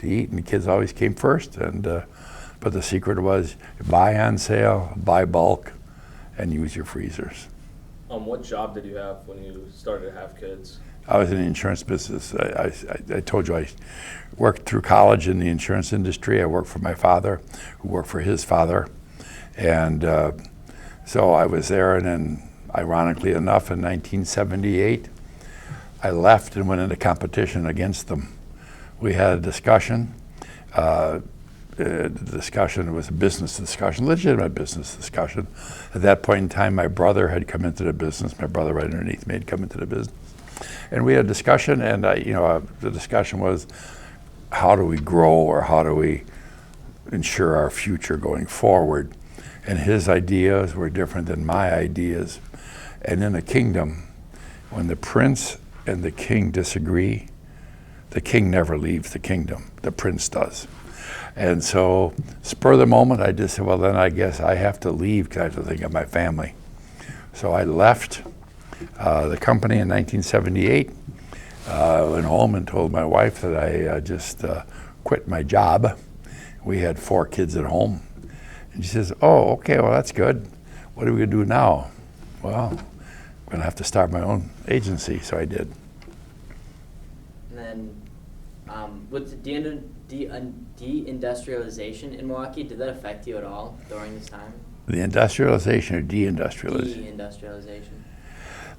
eat, and the kids always came first. But the secret was buy on sale, buy bulk, and use your freezers. What job did you have when you started to have kids? I was in the insurance business. I told you I worked through college in the insurance industry. I worked for my father, who worked for his father. And so I was there, and then ironically enough, in 1978, I left and went into competition against them. We had a discussion. The discussion was a business discussion, legitimate business discussion. At that point in time, my brother had come into the business. My brother right underneath me had come into the business. And we had a discussion, and the discussion was, how do we grow, or how do we ensure our future going forward? And his ideas were different than my ideas. And in a kingdom, when the prince and the king disagree, the king never leaves the kingdom. The prince does. And so, spur of the moment, I just said, well, then I guess I have to leave because I have to think of my family. So I left the company in 1978, went home and told my wife that I just quit my job. We had 4 kids at home. And she says, "Oh, okay, well, that's good. What are we going to do now?" "Well, I'm going to have to start my own agency." So I did. And then with the deindustrialization in Milwaukee, did that affect you at all during this time? The industrialization or deindustrialization? Deindustrialization.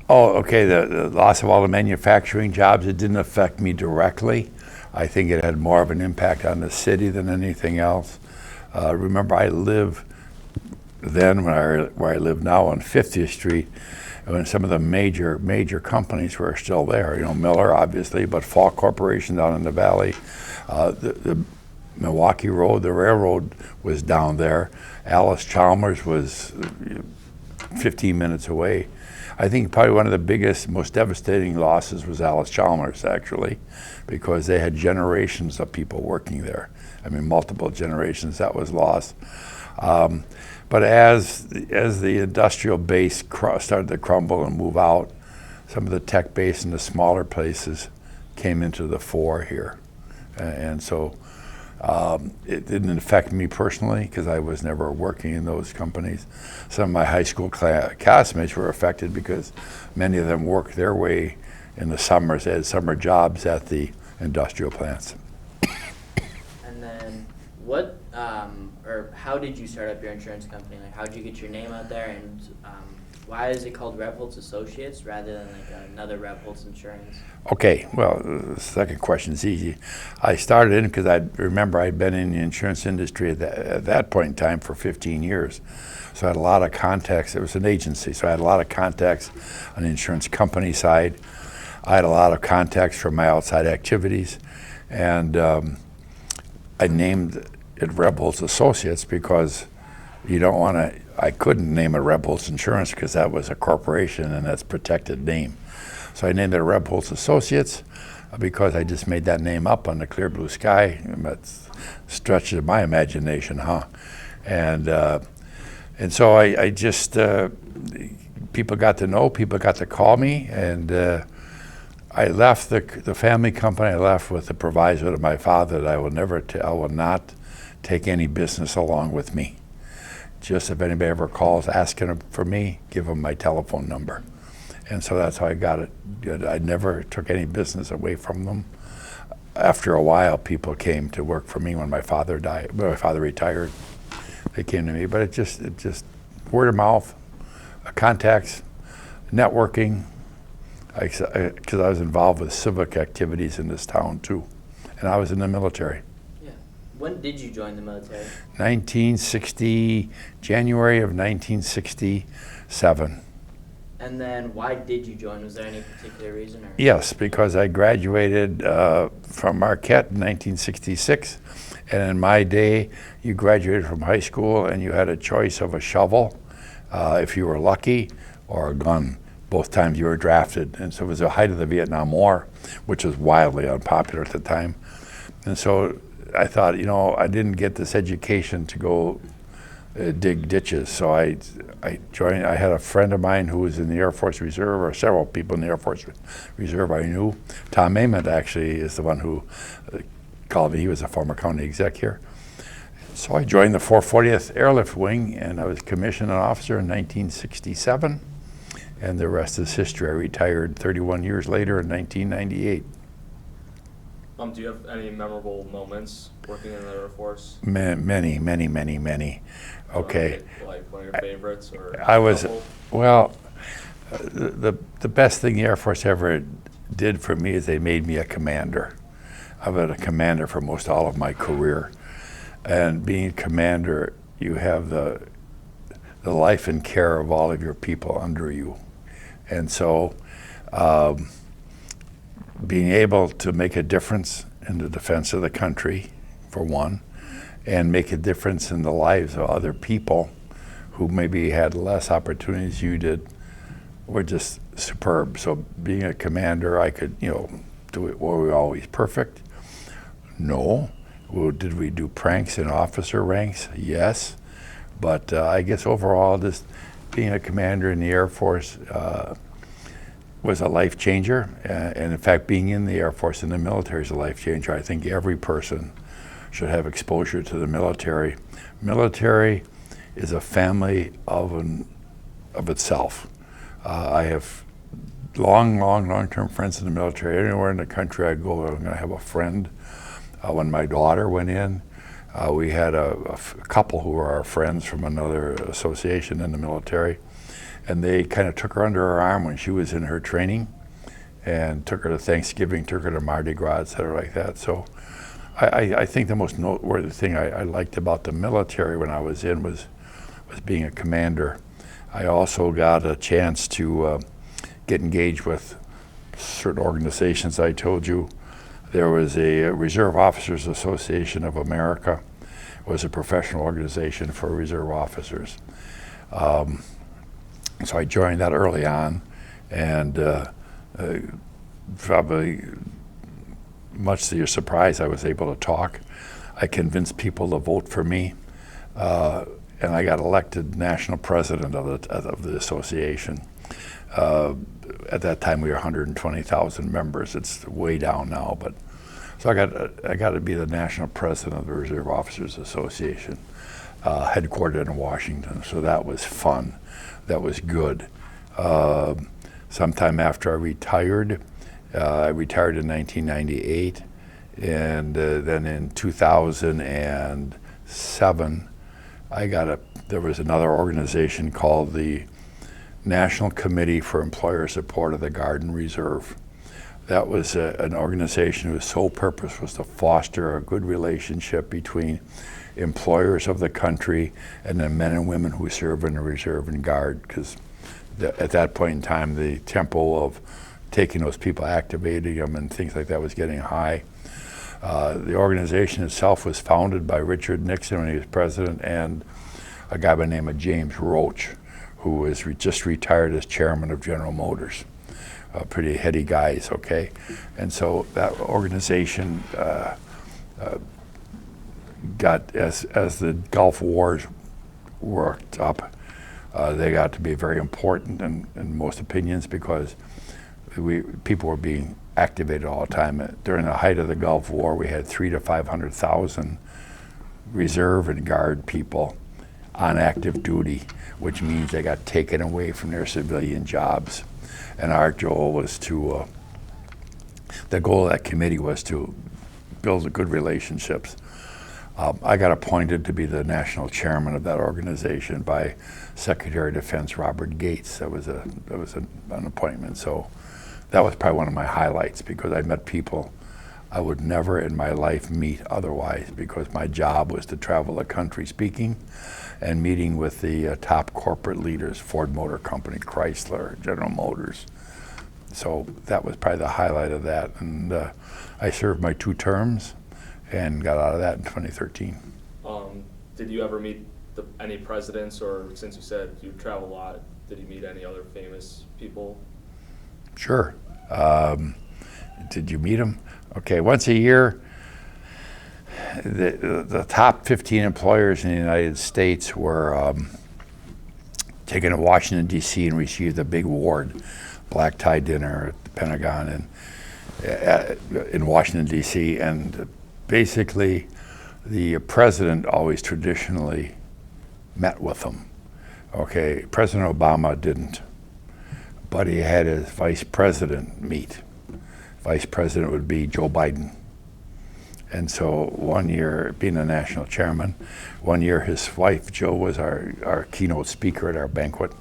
Oh, okay, the loss of all the manufacturing jobs, it didn't affect me directly. I think it had more of an impact on the city than anything else. Remember, I lived then, where I live now on 50th Street, when some of the major companies were still there. Miller, obviously, but Falk Corporation down in the valley. The Milwaukee Road, the railroad was down there. Alice Chalmers was 15 minutes away. I think probably one of the biggest, most devastating losses was Alice Chalmers, actually, because they had generations of people working there. I mean, multiple generations that was lost. But as the industrial base started to crumble and move out, some of the tech base and the smaller places came into the fore here. And so it didn't affect me personally because I was never working in those companies. Some of my high school classmates were affected because many of them worked their way in the summers, they had summer jobs at the industrial plants. And then how did you start up your insurance company? Like, how did you get your name out there, and why is it called Rebholz Associates rather than like another Rebholz Insurance? Okay, well, the second question is easy. I started in because I remember I'd been in the insurance industry at that point in time for 15 years. So I had a lot of contacts. It was an agency, so I had a lot of contacts on the insurance company side. I had a lot of contacts from my outside activities, and I named it Rebholz Associates because I couldn't name it Rebholz Insurance because that was a corporation and that's a protected name. So I named it Rebholz Associates. because I just made that name up on the clear blue sky. That's stretches of my imagination, huh? And so I just, people got to know, people got to call me, and I left the family company. I left with the proviso to my father that I will not take any business along with me. Just if anybody ever calls asking for me, give them my telephone number. And so that's how I got it. I never took any business away from them. After a while, people came to work for me when my father died. When my father retired, they came to me. But it just word of mouth, contacts, networking. Because I was involved with civic activities in this town too, and I was in the military. Yeah. When did you join the military? January of 1967. And then why did you join? Was there any particular reason? Or? Yes, because I graduated from Marquette in 1966, and in my day, you graduated from high school and you had a choice of a shovel, if you were lucky, or a gun. Both times you were drafted, and so it was the height of the Vietnam War, which was wildly unpopular at the time. And so I thought, I didn't get this education to go dig ditches, so I joined. I had a friend of mine who was in the Air Force Reserve, or several people in the Air Force Reserve I knew. Tom Ament actually is the one who called me. He was a former county exec here. So I joined the 440th Airlift Wing, and I was commissioned an officer in 1967. And the rest is history. I retired 31 years later in 1998. Do you have any memorable moments working in the Air Force? Many. Okay. Like one of your favorites, or I was, couple? well, the best thing the Air Force ever did for me is they made me a commander. I've been a commander for most all of my career. And being a commander, you have the life and care of all of your people under you. And so being able to make a difference in the defense of the country, for one, and make a difference in the lives of other people who maybe had less opportunities you did, were just superb. So being a commander, I could, do it. Were we always perfect? No. Well, did we do pranks in officer ranks? Yes. But I guess overall, just being a commander in the Air Force was a life changer. And in fact, being in the Air Force and the military is a life changer. I think every person should have exposure to the military. Military is a family of itself. I have long-term friends in the military. Anywhere in the country I go, I'm going to have a friend. When my daughter went in, we had a couple who were our friends from another association in the military, and they kind of took her under her arm when she was in her training and took her to Thanksgiving, took her to Mardi Gras, et cetera, like that. So I think the most noteworthy thing I liked about the military when I was in was being a commander. I also got a chance to get engaged with certain organizations. I told you there was a Reserve Officers Association of America. It was a professional organization for reserve officers. So I joined that early on, and probably much to your surprise, I was able to talk. I convinced people to vote for me, and I got elected national president of the association. At that time, we were 120,000 members. It's way down now, but so I got to be the national president of the Reserve Officers Association, headquartered in Washington. So that was fun. That was good. Sometime after I retired in 1998, and then in 2007, there was another organization called the National Committee for Employer Support of the Guard and Reserve. That was an organization whose sole purpose was to foster a good relationship between employers of the country and the men and women who serve in the Reserve and Guard, because at that point in time, the tempo of taking those people, activating them, and things like that was getting high. The organization itself was founded by Richard Nixon when he was president, and a guy by the name of James Roach, who was just retired as chairman of General Motors. pretty heady guys, okay? And so that organization got, as the Gulf Wars worked up, they got to be very important in most opinions because people were being activated all the time. During the height of the Gulf War, we had 300,000 to 500,000 reserve and guard people on active duty, which means they got taken away from their civilian jobs. And our goal was to, the goal of that committee was to build good relationships. I got appointed to be the national chairman of that organization by Secretary of Defense Robert Gates. That was an appointment. So that was probably one of my highlights because I met people I would never in my life meet otherwise because my job was to travel the country speaking and meeting with the top corporate leaders, Ford Motor Company, Chrysler, General Motors. So that was probably the highlight of that. And I served my 2 terms and got out of that in 2013. Did you ever meet any presidents, or since you said you travel a lot, did you meet any other famous people? Sure. Did you meet them? Okay, once a year, the top 15 employers in the United States were taken to Washington, D.C. and received a big award, black tie dinner at the Pentagon in Washington, D.C. And basically, the president always traditionally met with them. Okay, President Obama didn't, but he had his vice president meet. Vice president would be Joe Biden. And so one year, being a national chairman, one year his wife, Joe, was our keynote speaker at our banquet.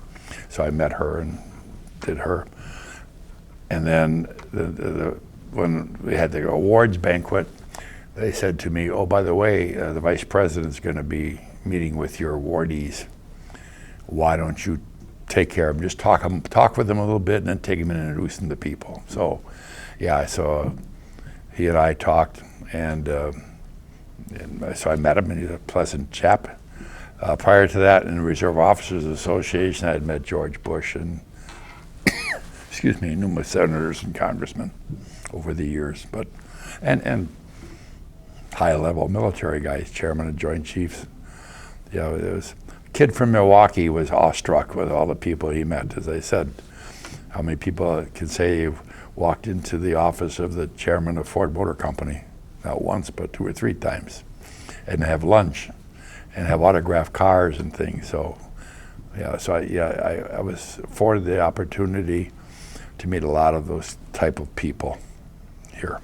So I met her and did her. And then when we had the awards banquet, they said to me, oh, by the way, the vice president's going to be meeting with your awardees. Why don't you take care of them? Just talk with them a little bit and then take them in and introduce them to people. So, yeah, so he and I talked, and so I met him, and he's a pleasant chap. Prior to that, in the Reserve Officers Association, I had met George Bush and, excuse me, numerous senators and congressmen over the years, but and high-level military guys, chairman of Joint Chiefs. You know, there was a kid from Milwaukee was awestruck with all the people he met. As I said, how many people can say you've walked into the office of the chairman of Ford Motor Company, not once, but 2 or 3 times, and have lunch and have autographed cars and things. So, yeah, so I was afforded the opportunity to meet a lot of those type of people here.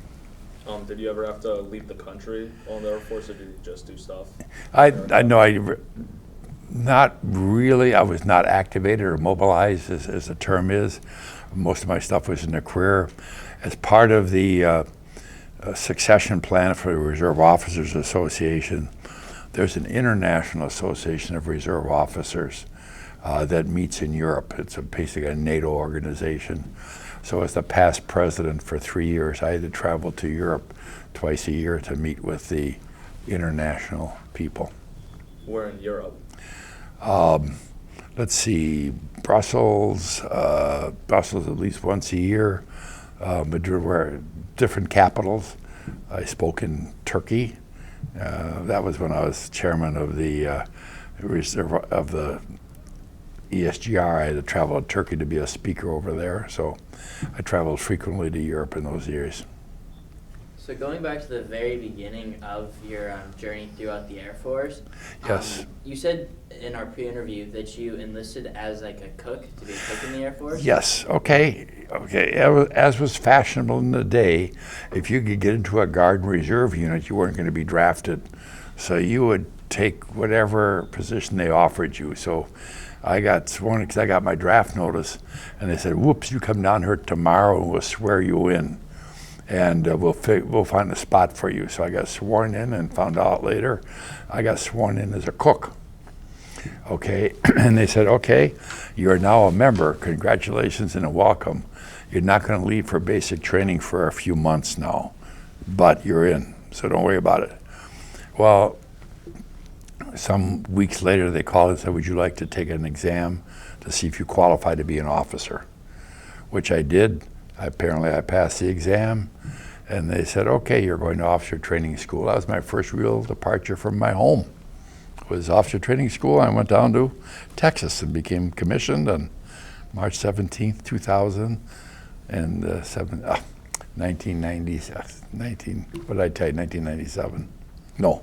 Did you ever have to leave the country while in the Air Force, or did you just do stuff? I know not really. I was not activated or mobilized, as the term is. Most of my stuff was in the career. As part of the succession plan for the Reserve Officers Association, there's an international association of reserve officers that meets in Europe. It's basically a NATO organization. So as the past president for 3 years, I had to travel to Europe twice a year to meet with the international people. Where in Europe? Let's see, Brussels at least once a year. Madrid, where different capitals. I spoke in Turkey. That was when I was chairman of the reserve of the ESGR. I had to travel to Turkey to be a speaker over there. So I traveled frequently to Europe in those years. So going back to the very beginning of your journey throughout the Air Force, Yes. You said in our pre-interview that you enlisted as like a cook, to be a cook in the Air Force? Yes, okay. As was fashionable in the day, if you could get into a Guard and Reserve unit, you weren't going to be drafted. So you would take whatever position they offered you. So I got sworn because I got my draft notice, and they said, whoops, you come down here tomorrow and we'll swear you in. And we'll find a spot for you. So I got sworn in and found out later I got sworn in as a cook. Okay, and they said, okay, you are now a member. Congratulations and a welcome. You're not going to leave for basic training for a few months now, but you're in, so don't worry about it. Well, some weeks later they called and said, would you like to take an exam to see if you qualify to be an officer? Which I did. Apparently I passed the exam, and they said, okay, you're going to officer training school. That was my first real departure from my home. It was officer training school. I went down to Texas and became commissioned on March 17th, 1997. No,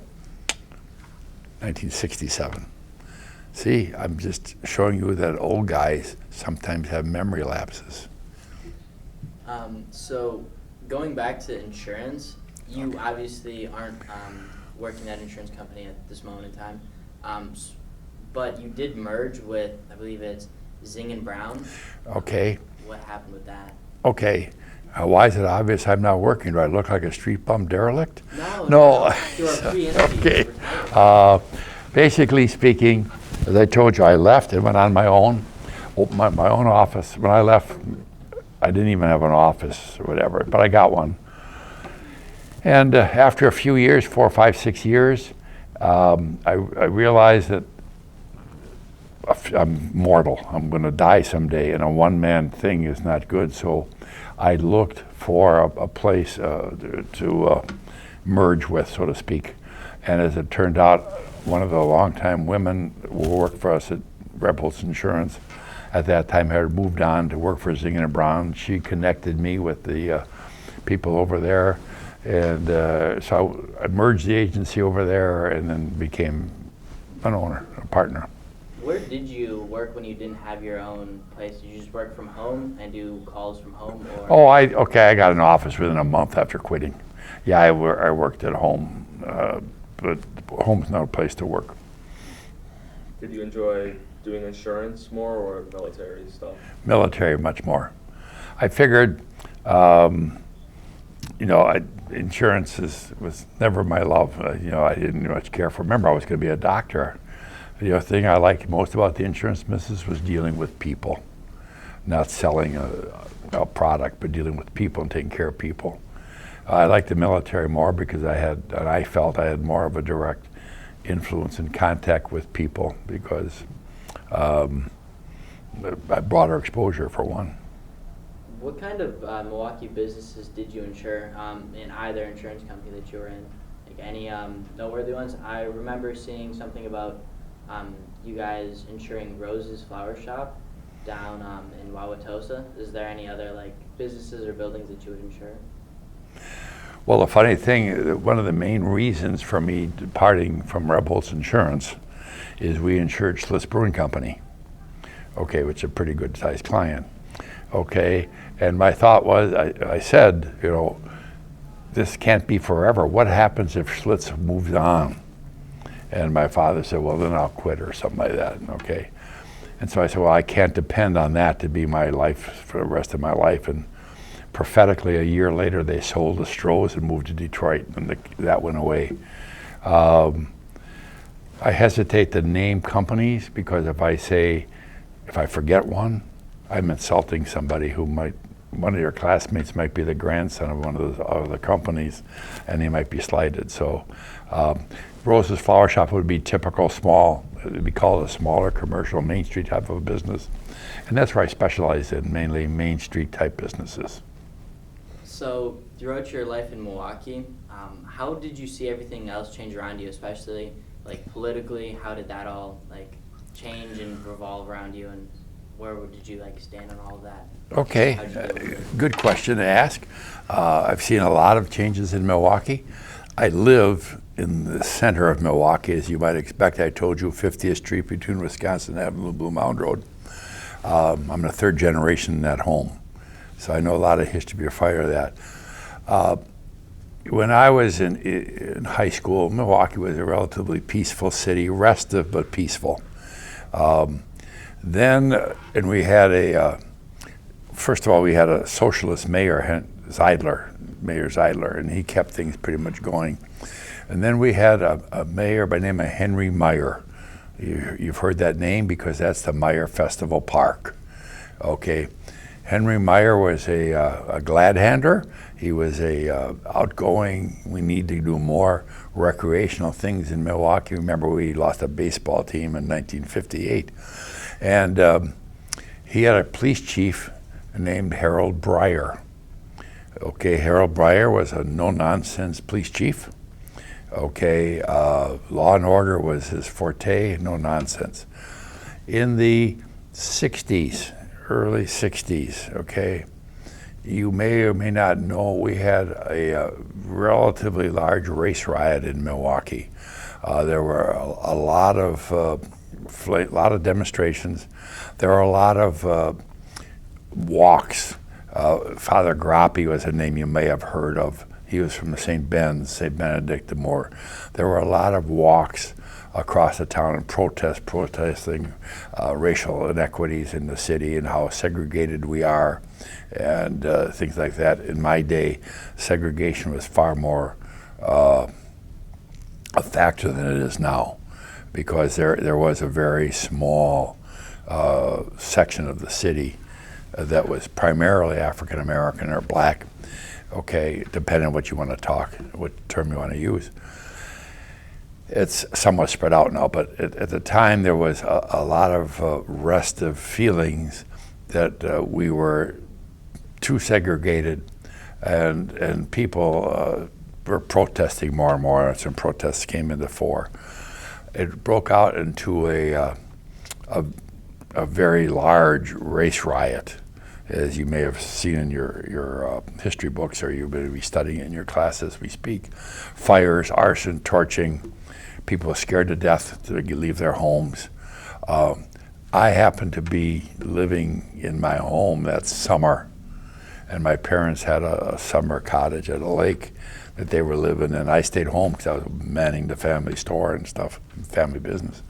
1967. See, I'm just showing you that old guys sometimes have memory lapses. So going back to insurance, you obviously aren't working at an insurance company at this moment in time, but you did merge with, I believe it's Zing and Brown. Okay. What happened with that? Okay. Why is it obvious I'm not working? Do I look like a street bum derelict? No. You're a pre-interview. Okay. Basically speaking, as I told you, I left and went on my own, opened my own office. When I left, I didn't even have an office or whatever, but I got one. And after a few years, 4, 5, 6 years, I realized that I'm mortal. I'm going to die someday, and a one-man thing is not good. So I looked for a place to merge with, so to speak. And as it turned out, one of the longtime women who worked for us at Rebholz Insurance at that time had moved on to work for Zing and Brown. She connected me with the people over there. And so I merged the agency over there and then became an owner, a partner. Where did you work when you didn't have your own place? Did you just work from home and do calls from home? Or? Oh, I got an office within a month after quitting. Yeah, I worked at home, but home's not a place to work. Did you enjoy doing insurance more or military stuff? Military, much more. I figured, insurance was never my love. I didn't much care for. Remember, I was going to be a doctor. The thing I liked most about the insurance business was dealing with people, not selling a product, but dealing with people and taking care of people. I liked the military more because I felt I had more of a direct influence and contact with people because a broader exposure for one. What kind of Milwaukee businesses did you insure in either insurance company that you were in? Like any noteworthy ones? I remember seeing something about you guys insuring Rose's Flower Shop down in Wauwatosa. Is there any other businesses or buildings that you would insure? Well, the funny thing, one of the main reasons for me departing from Rebholz Insurance is we insured Schlitz Brewing Company, okay, which is a pretty good sized client, okay, and my thought was, I said, this can't be forever. What happens if Schlitz moves on? And my father said, well, then I'll quit or something like that, okay. And so I said, well, I can't depend on that to be my life for the rest of my life. And prophetically, a year later, they sold the Strohs and moved to Detroit, and that went away. I hesitate to name companies because if I forget one, I'm insulting somebody who one of your classmates might be the grandson of one of those other companies, and he might be slighted. So Rose's Flower Shop would be typical small, it would be called a smaller commercial Main Street type of business. And that's where I specialize in, mainly Main Street type businesses. So throughout your life in Milwaukee, how did you see everything else change around you, especially politically? How did that all change and revolve around you, and where did you stand on all of that? Okay, good question to ask. I've seen a lot of changes in Milwaukee. I live in the center of Milwaukee, as you might expect. I told you 50th Street between Wisconsin Avenue and Blue Mound Road. I'm the third generation in that home, so I know a lot of history before that. When I was in high school, Milwaukee was a relatively peaceful city, restive but peaceful. And we had first of all, we had a socialist mayor, Mayor Zeidler, and he kept things pretty much going. And then we had a mayor by the name of Henry Meyer. You've heard that name because that's the Meyer Festival Park. Okay, Henry Meyer was a glad-hander. He was outgoing. We need to do more recreational things in Milwaukee. Remember, we lost a baseball team in 1958. And he had a police chief named Harold Breyer. Okay, Harold Breyer was a no-nonsense police chief. Okay, law and order was his forte, no nonsense. In the 60s, early 60s, okay, you may or may not know we had a relatively large race riot in Milwaukee. There were a lot of demonstrations. There were a lot of walks. Father Grappi was a name you may have heard of. He was from the St. Benedict de Moore. There were a lot of walks across the town and protesting racial inequities in the city and how segregated we are and things like that. In my day, segregation was far more a factor than it is now, because there was a very small section of the city that was primarily African American or black. Okay, depending on what you want to talk, what term you want to use. It's somewhat spread out now, but at the time there was a lot of restive feelings that we were too segregated, and people were protesting more and more, and some protests came into fore. It broke out into a very large race riot, as you may have seen in your history books, or you may be studying in your class as we speak. Fires, arson, torching, people scared to death to leave their homes. I happened to be living in my home that summer, and my parents had a summer cottage at a lake that they were living in. I stayed home because I was manning the family store and stuff, family business.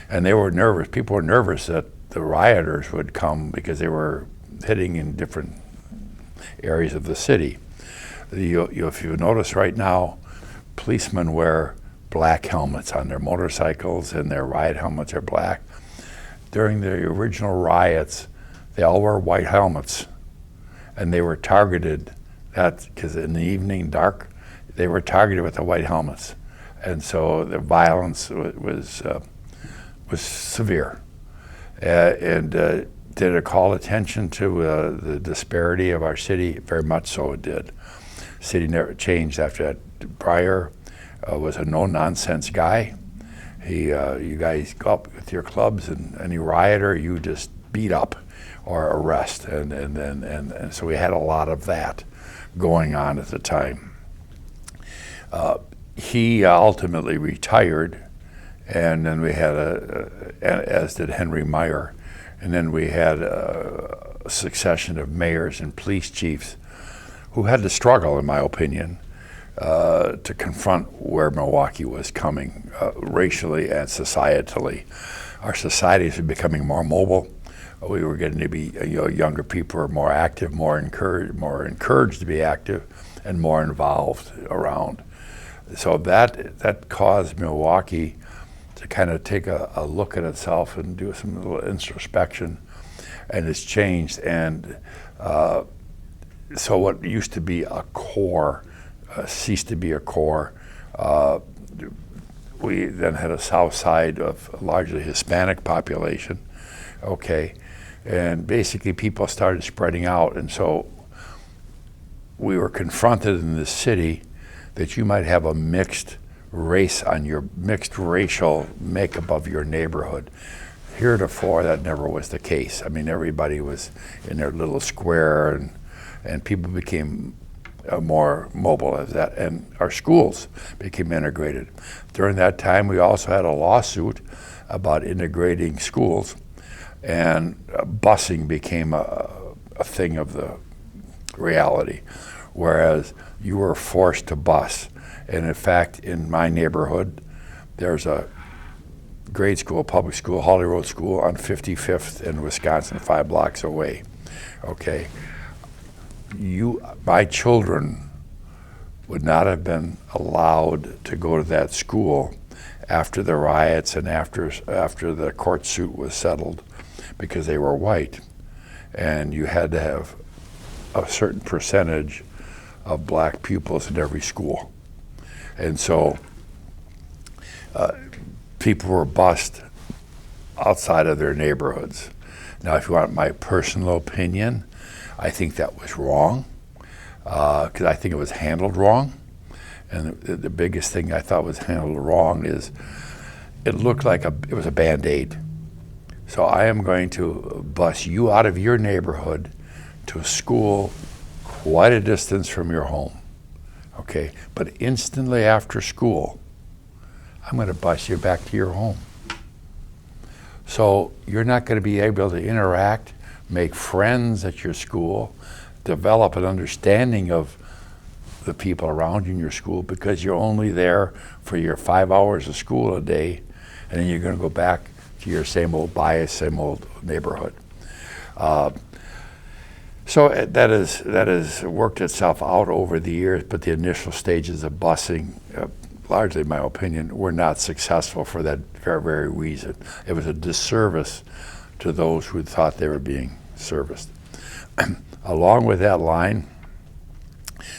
And they were nervous. People were nervous that the rioters would come because they were hitting in different areas of the city. If you notice right now, policemen wear black helmets on their motorcycles, and their riot helmets are black. During the original riots, they all wore white helmets, and they were targeted, because in the evening, dark, they were targeted with the white helmets. And so the violence was severe. Did it call attention to the disparity of our city? Very much so it did. City never changed after that. Breyer was a no-nonsense guy. You guys go up with your clubs, and any rioter you just beat up or arrest, and so we had a lot of that going on at the time. He ultimately retired, and then we had as did Henry Meyer. And then we had a succession of mayors and police chiefs who had to struggle, in my opinion, to confront where Milwaukee was coming racially and societally. Our societies were becoming more mobile. We were getting to be, younger people were more active, more encouraged to be active, and more involved around. So that caused Milwaukee to kind of take a look at itself and do some little introspection, and it's changed. And so what used to be a core ceased to be a core. We then had a south side of largely Hispanic population, okay, and basically people started spreading out, and so we were confronted in the city that you might have a mixed race on your mixed racial makeup of your neighborhood. Heretofore, that never was the case. I mean, everybody was in their little square, and people became more mobile as that, and our schools became integrated. During that time, we also had a lawsuit about integrating schools, and busing became a thing of the reality, whereas you were forced to bus. And in fact, in my neighborhood, there's a grade school, public school, Holly Road School on 55th in Wisconsin, 5 blocks away. Okay, my children would not have been allowed to go to that school after the riots and after the court suit was settled, because they were white, and you had to have a certain percentage of black pupils in every school. And so people were bused outside of their neighborhoods. Now, if you want my personal opinion, I think that was wrong. because I think it was handled wrong. And the biggest thing I thought was handled wrong is it looked like it was a Band-Aid. So I am going to bus you out of your neighborhood to a school quite a distance from your home, okay? But instantly after school, I'm going to bus you back to your home. So you're not going to be able to interact, make friends at your school, develop an understanding of the people around you in your school, because you're only there for your 5 hours of school a day, and then you're going to go back to your same old bias, same old neighborhood. So that has worked itself out over the years, but the initial stages of busing, largely in my opinion, were not successful for that very, very reason. It was a disservice to those who thought they were being serviced. Along with that line,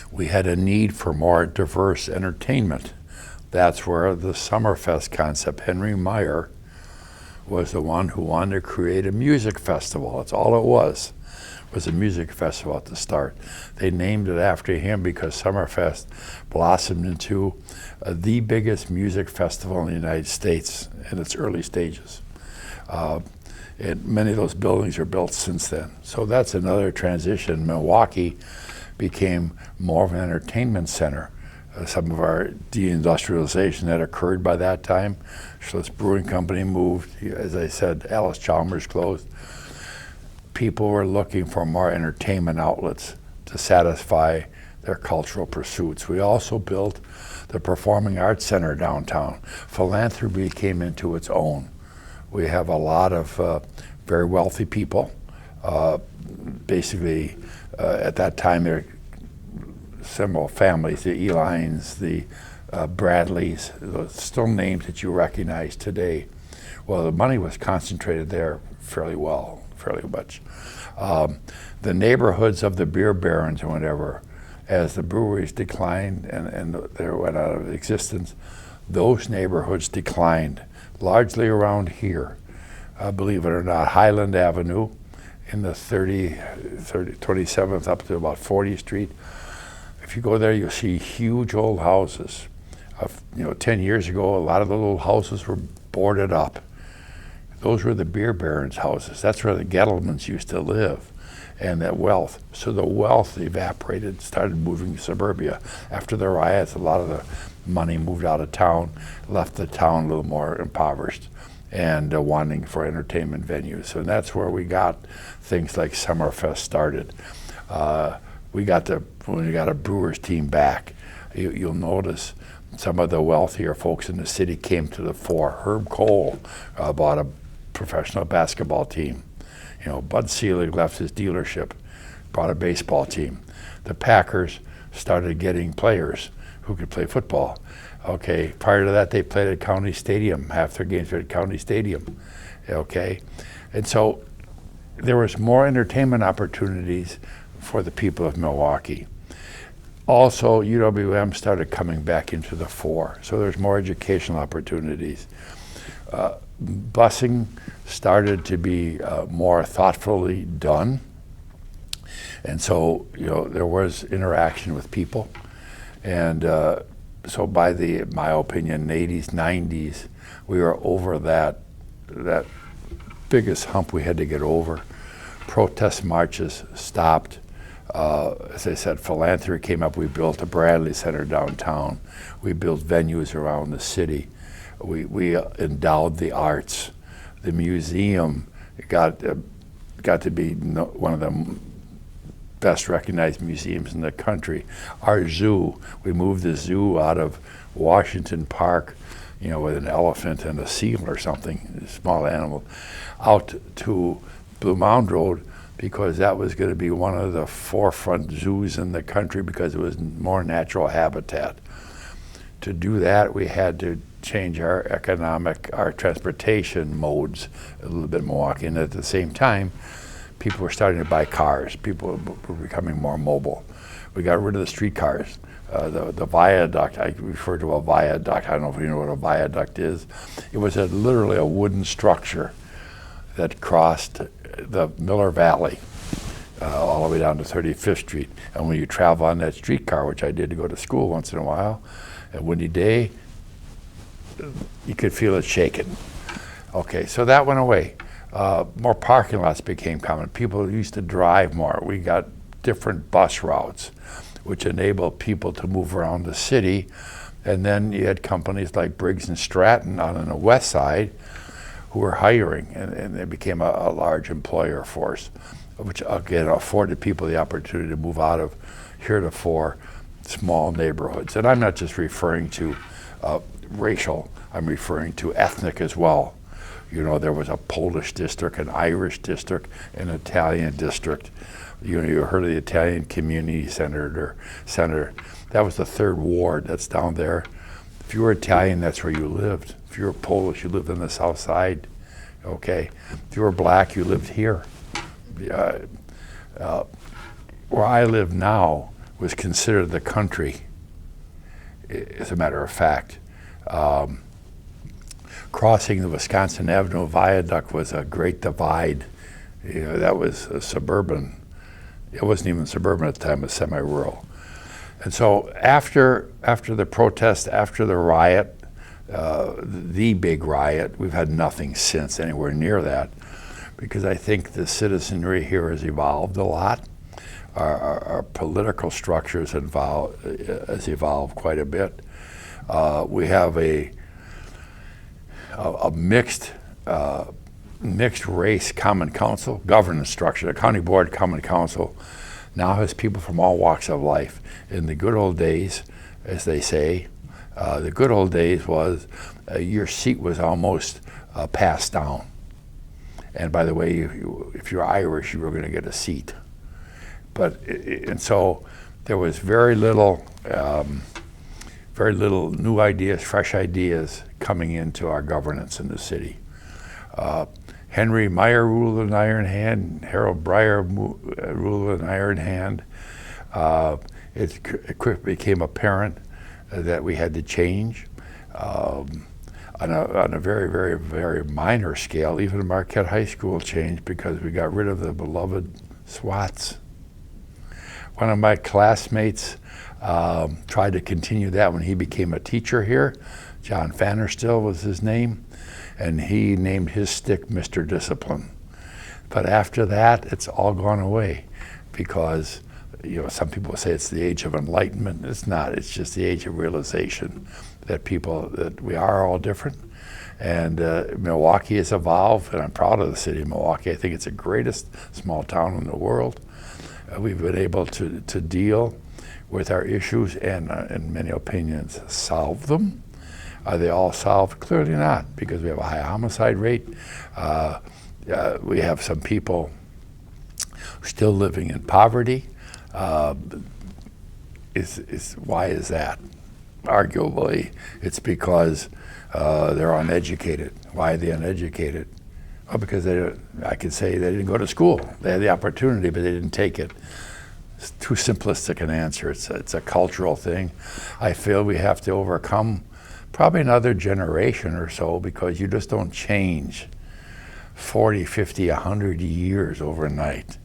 we had a need for more diverse entertainment. That's where the Summerfest concept, Henry Meyer was the one who wanted to create a music festival. That's all it was a music festival at the start. They named it after him because Summerfest blossomed into the biggest music festival in the United States in its early stages. And many of those buildings are built since then. So that's another transition. Milwaukee became more of an entertainment center. Some of our deindustrialization had occurred by that time. Schlitz Brewing Company moved. As I said, Alice Chalmers closed. People were looking for more entertainment outlets to satisfy their cultural pursuits. We also built the Performing Arts Center downtown. Philanthropy came into its own. We have a lot of very wealthy people. Basically, at that time, there were several families, the Elines, the Bradleys, those still names that you recognize today. Well, the money was concentrated there fairly much. The neighborhoods of the beer barons or whatever, as the breweries declined and they went out of existence, those neighborhoods declined largely around here. Believe it or not, Highland Avenue in the 27th up to about 40th Street. If you go there, you'll see huge old houses. 10 years ago, a lot of the little houses were boarded up. Those were the beer barons' houses. That's where the Gettlemans used to live, and that wealth. So the wealth evaporated, started moving to suburbia. After the riots, a lot of the money moved out of town, left the town a little more impoverished and wanting for entertainment venues. And that's where we got things like Summerfest started. When we got a Brewers team back, you'll notice some of the wealthier folks in the city came to the fore. Herb Cole bought a professional basketball team. Bud Selig left his dealership, bought a baseball team. The Packers started getting players who could play football. Okay, prior to that, they played at County Stadium. Half their games were at County Stadium. Okay, and so there was more entertainment opportunities for the people of Milwaukee. Also, UWM started coming back into the fore, so there's more educational opportunities. Busing started to be more thoughtfully done, and so there was interaction with people, and so by my opinion, 80s, 90s, we were over that biggest hump we had to get over. Protest marches stopped. As I said, philanthropy came up. We built a Bradley Center downtown. We built venues around the city. We endowed the arts. The museum got to be one of the best recognized museums in the country. Our zoo, we moved the zoo out of Washington Park, with an elephant and a seal or something, a small animal, out to Blue Mound Road, because that was going to be one of the forefront zoos in the country because it was more natural habitat. To do that, we had to change our transportation modes a little bit in Milwaukee, and at the same time, people were starting to buy cars. People were becoming more mobile. We got rid of the streetcars. The viaduct, I refer to a viaduct. I don't know if you know what a viaduct is. It was literally a wooden structure that crossed the Miller Valley all the way down to 35th Street. And when you travel on that streetcar, which I did to go to school once in a while, a windy day, you could feel it shaking. Okay, so that went away. More parking lots became common. People used to drive more. We got different bus routes, which enabled people to move around the city. And then you had companies like Briggs and Stratton out on the west side who were hiring, and they became a large employer force, which again afforded people the opportunity to move out of heretofore small neighborhoods. And I'm not just referring to racial, I'm referring to ethnic as well. You know, there was a Polish district, an Irish district, an Italian district. You know, you heard of the Italian Community Center. That was the 3rd Ward, that's down there. If you were Italian, that's where you lived. If you were Polish, you lived on the south side, okay? If you were black, you lived here. Where I live now was considered the country, as a matter of fact. Crossing the Wisconsin Avenue Viaduct was a great divide. You know, that was a suburban. It wasn't even suburban at the time, it was semi-rural. And so after the protest, after the riot, the big riot, we've had nothing since anywhere near that, because I think the citizenry here has evolved a lot. Our political structures has evolved quite a bit. We have a mixed race common council, governance structure. The county board common council now has people from all walks of life. In the good old days, as they say, the good old days was your seat was almost passed down. And by the way, if you're Irish, you were going to get a seat. And so there was very little new ideas, fresh ideas coming into our governance in the city. Henry Meyer ruled with an iron hand, Harold Breyer ruled with an iron hand. It quickly became apparent that we had to change. On a very, very, very minor scale, even Marquette High School changed because we got rid of the beloved SWATs. One of my classmates tried to continue that when he became a teacher here. John Fannerstill was his name, and he named his stick Mr. Discipline. But after that, it's all gone away because, you know, some people say it's the age of enlightenment. It's not. It's just the age of realization that we are all different. And Milwaukee has evolved, and I'm proud of the city of Milwaukee. I think it's the greatest small town in the world. We've been able to deal with our issues and, in many opinions, solve them. Are they all solved? Clearly not, because we have a high homicide rate. We have some people still living in poverty. Why is that? Arguably, it's because they're uneducated. Why are they uneducated? Well, because I could say they didn't go to school. They had the opportunity, but they didn't take it. It's too simplistic an answer. It's a cultural thing. I feel we have to overcome probably another generation or so, because you just don't change 40, 50, 100 years overnight.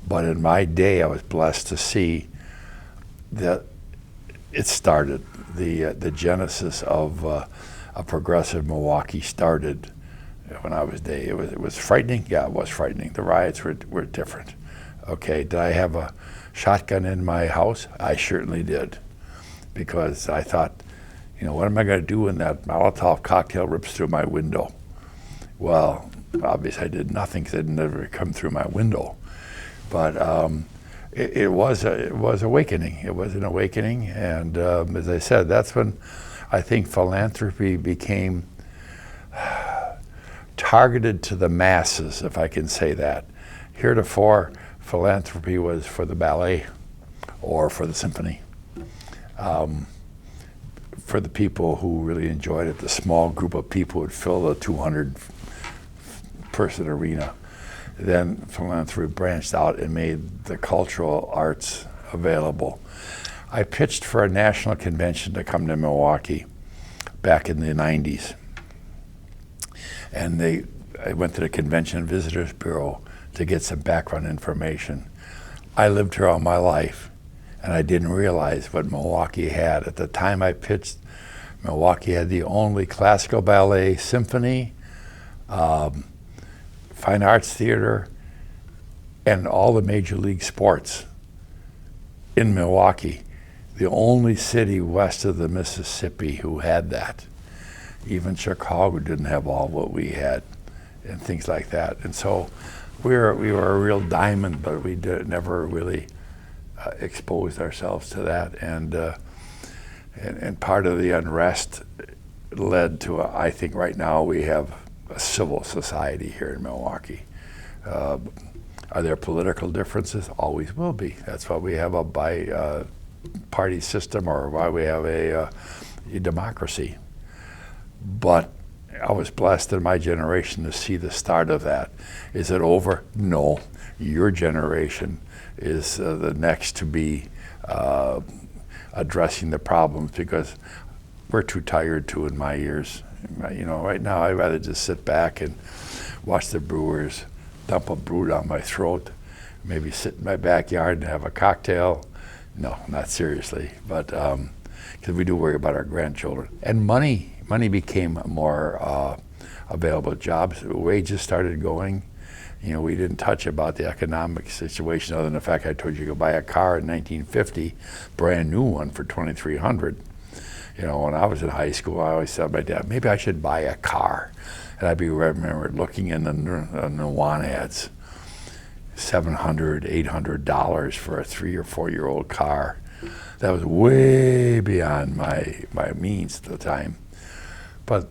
But in my day, I was blessed to see that it started. The genesis of a progressive Milwaukee started when I was there. It was frightening. Yeah, it was frightening. The riots were different. Okay, did I have a shotgun in my house? I certainly did, because I thought, what am I going to do when that Molotov cocktail rips through my window? Well, obviously I did nothing, because it never come through my window. But it was awakening. It was an awakening, and as I said, that's when I think philanthropy became targeted to the masses, if I can say that. Heretofore, philanthropy was for the ballet or for the symphony. For the people who really enjoyed it, the small group of people would fill the 200-person arena. Then philanthropy branched out and made the cultural arts available. I pitched for a national convention to come to Milwaukee back in the 90s. And I went to the Convention Visitors Bureau to get some background information. I lived here all my life, and I didn't realize what Milwaukee had. At the time I pitched, Milwaukee had the only classical ballet symphony, fine arts theater, and all the major league sports in Milwaukee. The only city west of the Mississippi who had that. Even Chicago didn't have all what we had and things like that. And so we were a real diamond, but we never really exposed ourselves to that. And part of the unrest led to, I think right now we have a civil society here in Milwaukee. Are there political differences? Always will be. That's why we have a bi-party system, or why we have a democracy. But I was blessed in my generation to see the start of that. Is it over? No. Your generation is the next to be addressing the problems, because we're too tired to in my years. You know, right now I'd rather just sit back and watch the Brewers dump a brew down my throat, maybe sit in my backyard and have a cocktail. No, not seriously, but because we do worry about our grandchildren. And money became more available. Jobs, wages started going. You know, we didn't touch about the economic situation other than the fact I told you could buy a car in 1950, brand new one for $2,300. You know, when I was in high school, I always said to my dad, maybe I should buy a car. And I remember looking in the Nuwan ads, $700, $800 for a 3 or 4 year old car. That was way beyond my means at the time. But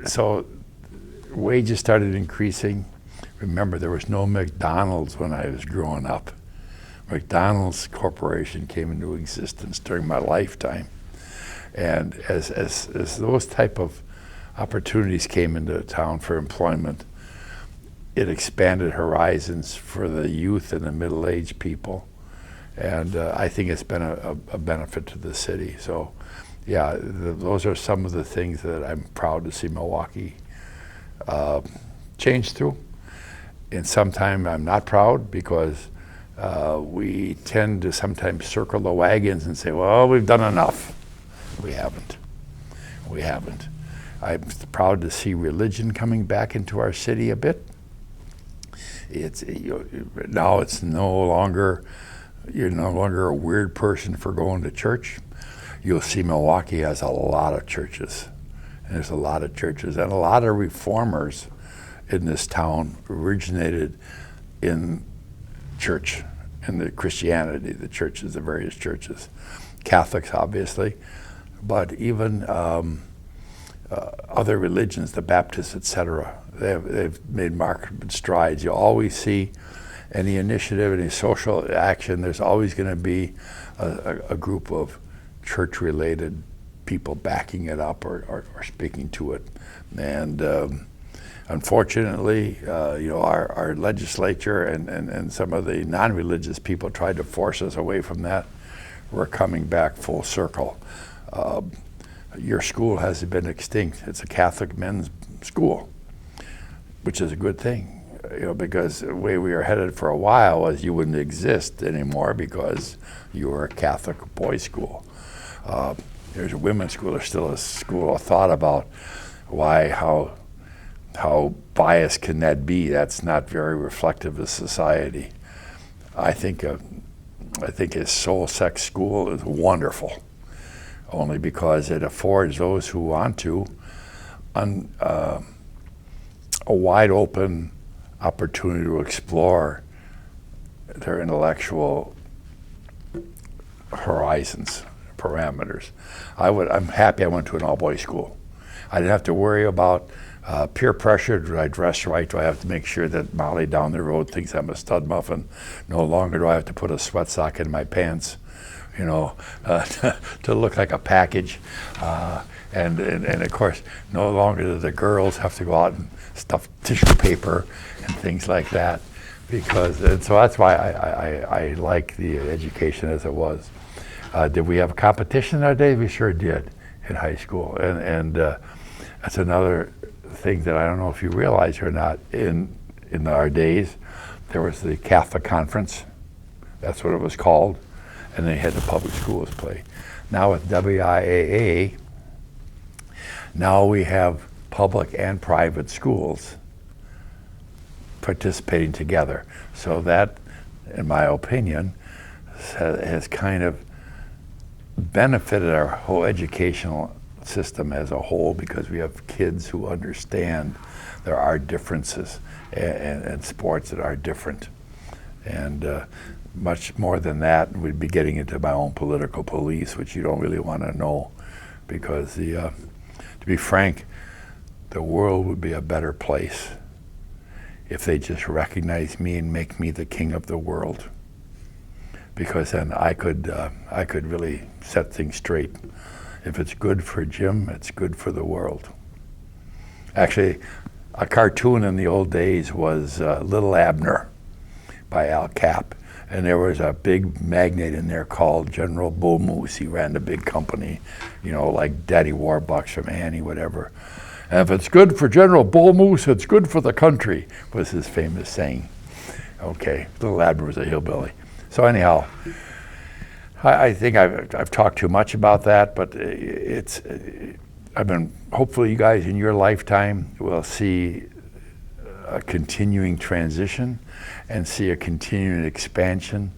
so wages started increasing. Remember, there was no McDonald's when I was growing up. McDonald's Corporation came into existence during my lifetime. And as those type of opportunities came into town for employment, it expanded horizons for the youth and the middle-aged people. And I think it's been a benefit to the city. So yeah, those are some of the things that I'm proud to see Milwaukee change through. And sometimes I'm not proud, because we tend to sometimes circle the wagons and say, well, we've done enough. We haven't. We haven't. I'm proud to see religion coming back into our city a bit. Now it's no longer, you're no longer a weird person for going to church. You'll see Milwaukee has a lot of churches. And there's a lot of churches, and a lot of reformers in this town originated in church, in the Christianity, the churches, the various churches. Catholics, obviously, but even other religions, the Baptists, etc. They've made marked strides. You always see any initiative, any social action, there's always going to be a group of church-related people backing it up or speaking to it. And unfortunately, you know, our legislature and some of the non-religious people tried to force us away from that. We're coming back full circle. Your school has been extinct. It's a Catholic men's school, which is a good thing, you know, because the way we were headed for a while was you wouldn't exist anymore because you were a Catholic boys' school. There's a women's school. There's still a school of thought about how biased can that be? That's not very reflective of society. I think a soul-sex school is wonderful, only because it affords those who want to a wide open opportunity to explore their intellectual horizons, parameters. I'm happy I went to an all-boys school. I didn't have to worry about peer pressure. Do I dress right? Do I have to make sure that Molly down the road thinks I'm a stud muffin? No longer do I have to put a sweat sock in my pants, you know, to look like a package. And of course, no longer do the girls have to go out and stuff tissue paper and things like that. And so that's why I like the education as it was. Did we have competition that day? We sure did in high school. And that's another thing that I don't know if you realize or not. In our days, there was the Catholic Conference, That's what it was called. And they had the public schools play. Now with WIAA, now we have public and private schools participating together. So that, in my opinion, has kind of benefited our whole educational system as a whole, because we have kids who understand there are differences and sports that are different. And much more than that, we'd be getting into my own political police, which you don't really want to know, because to be frank, the world would be a better place if they just recognize me and make me the king of the world. Because then I could really set things straight. If it's good for Jim, it's good for the world. Actually, a cartoon in the old days was Little Abner by Al Cap. And there was a big magnate in there called General Bull Moose. He ran the big company, you know, like Daddy Warbucks from Annie, whatever. And if it's good for General Bull Moose, it's good for the country, was his famous saying. Okay, Little Abner was a hillbilly. So anyhow, I think I've talked too much about that, but hopefully you guys in your lifetime will see a continuing transition and see a continuing expansion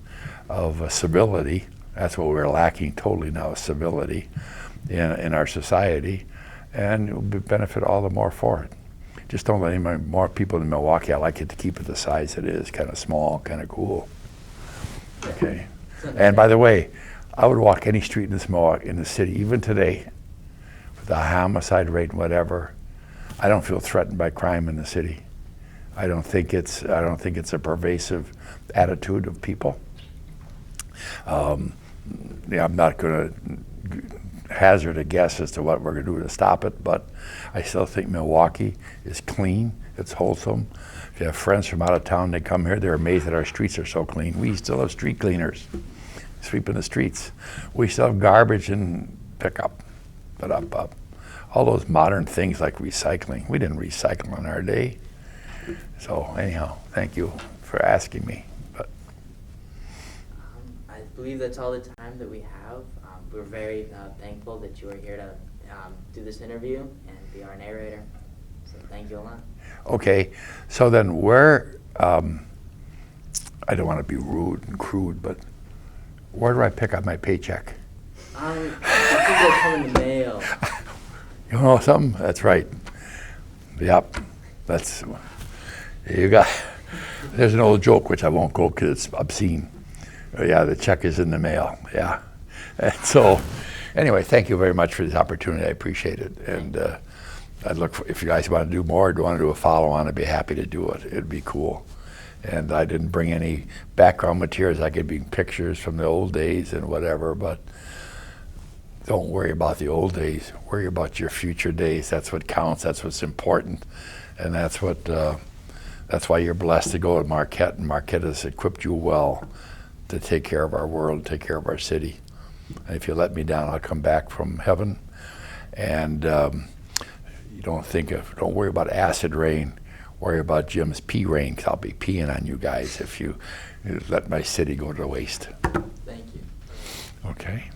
of civility. That's what we're lacking totally now, is civility in our society, and it will benefit all the more for it. Just don't let any more people in Milwaukee. I like it to keep it the size it is, kind of small, kind of cool. Okay. And by the way, I would walk any street in in the city, even today, with the homicide rate and whatever. I don't feel threatened by crime in the city. I don't think it's a pervasive attitude of people. I'm not going to hazard a guess as to what we're going to do to stop it, but I still think Milwaukee is clean. It's wholesome. If you have friends from out of town, they come here, they're amazed that our streets are so clean. We still have street cleaners sweeping the streets. We still have garbage and pickup, up. All those modern things like recycling. We didn't recycle in our day. So anyhow, thank you for asking me. But I believe that's all the time that we have. We're very thankful that you are here to do this interview and be our narrator. So thank you a lot. Okay, so then where, I don't want to be rude and crude, but where do I pick up my paycheck? I think they'll come in the mail. You know something? That's right. Yep, you got, there's an old joke, which I won't go because it's obscene. Yeah, the check is in the mail, yeah. And so, anyway, thank you very much for this opportunity. I appreciate it. And I'd look for, if you guys want to do more, or want to do a follow-on, I'd be happy to do it. It'd be cool. And I didn't bring any background materials. I could bring pictures from the old days and whatever, but don't worry about the old days. Worry about your future days. That's what counts. That's what's important. And that's what, that's why you're blessed to go to Marquette, and Marquette has equipped you well to take care of our world, take care of our city. And if you let me down, I'll come back from heaven. And you don't worry about acid rain. Worry about Jim's pee rain, because I'll be peeing on you guys if you let my city go to waste. Thank you. Okay.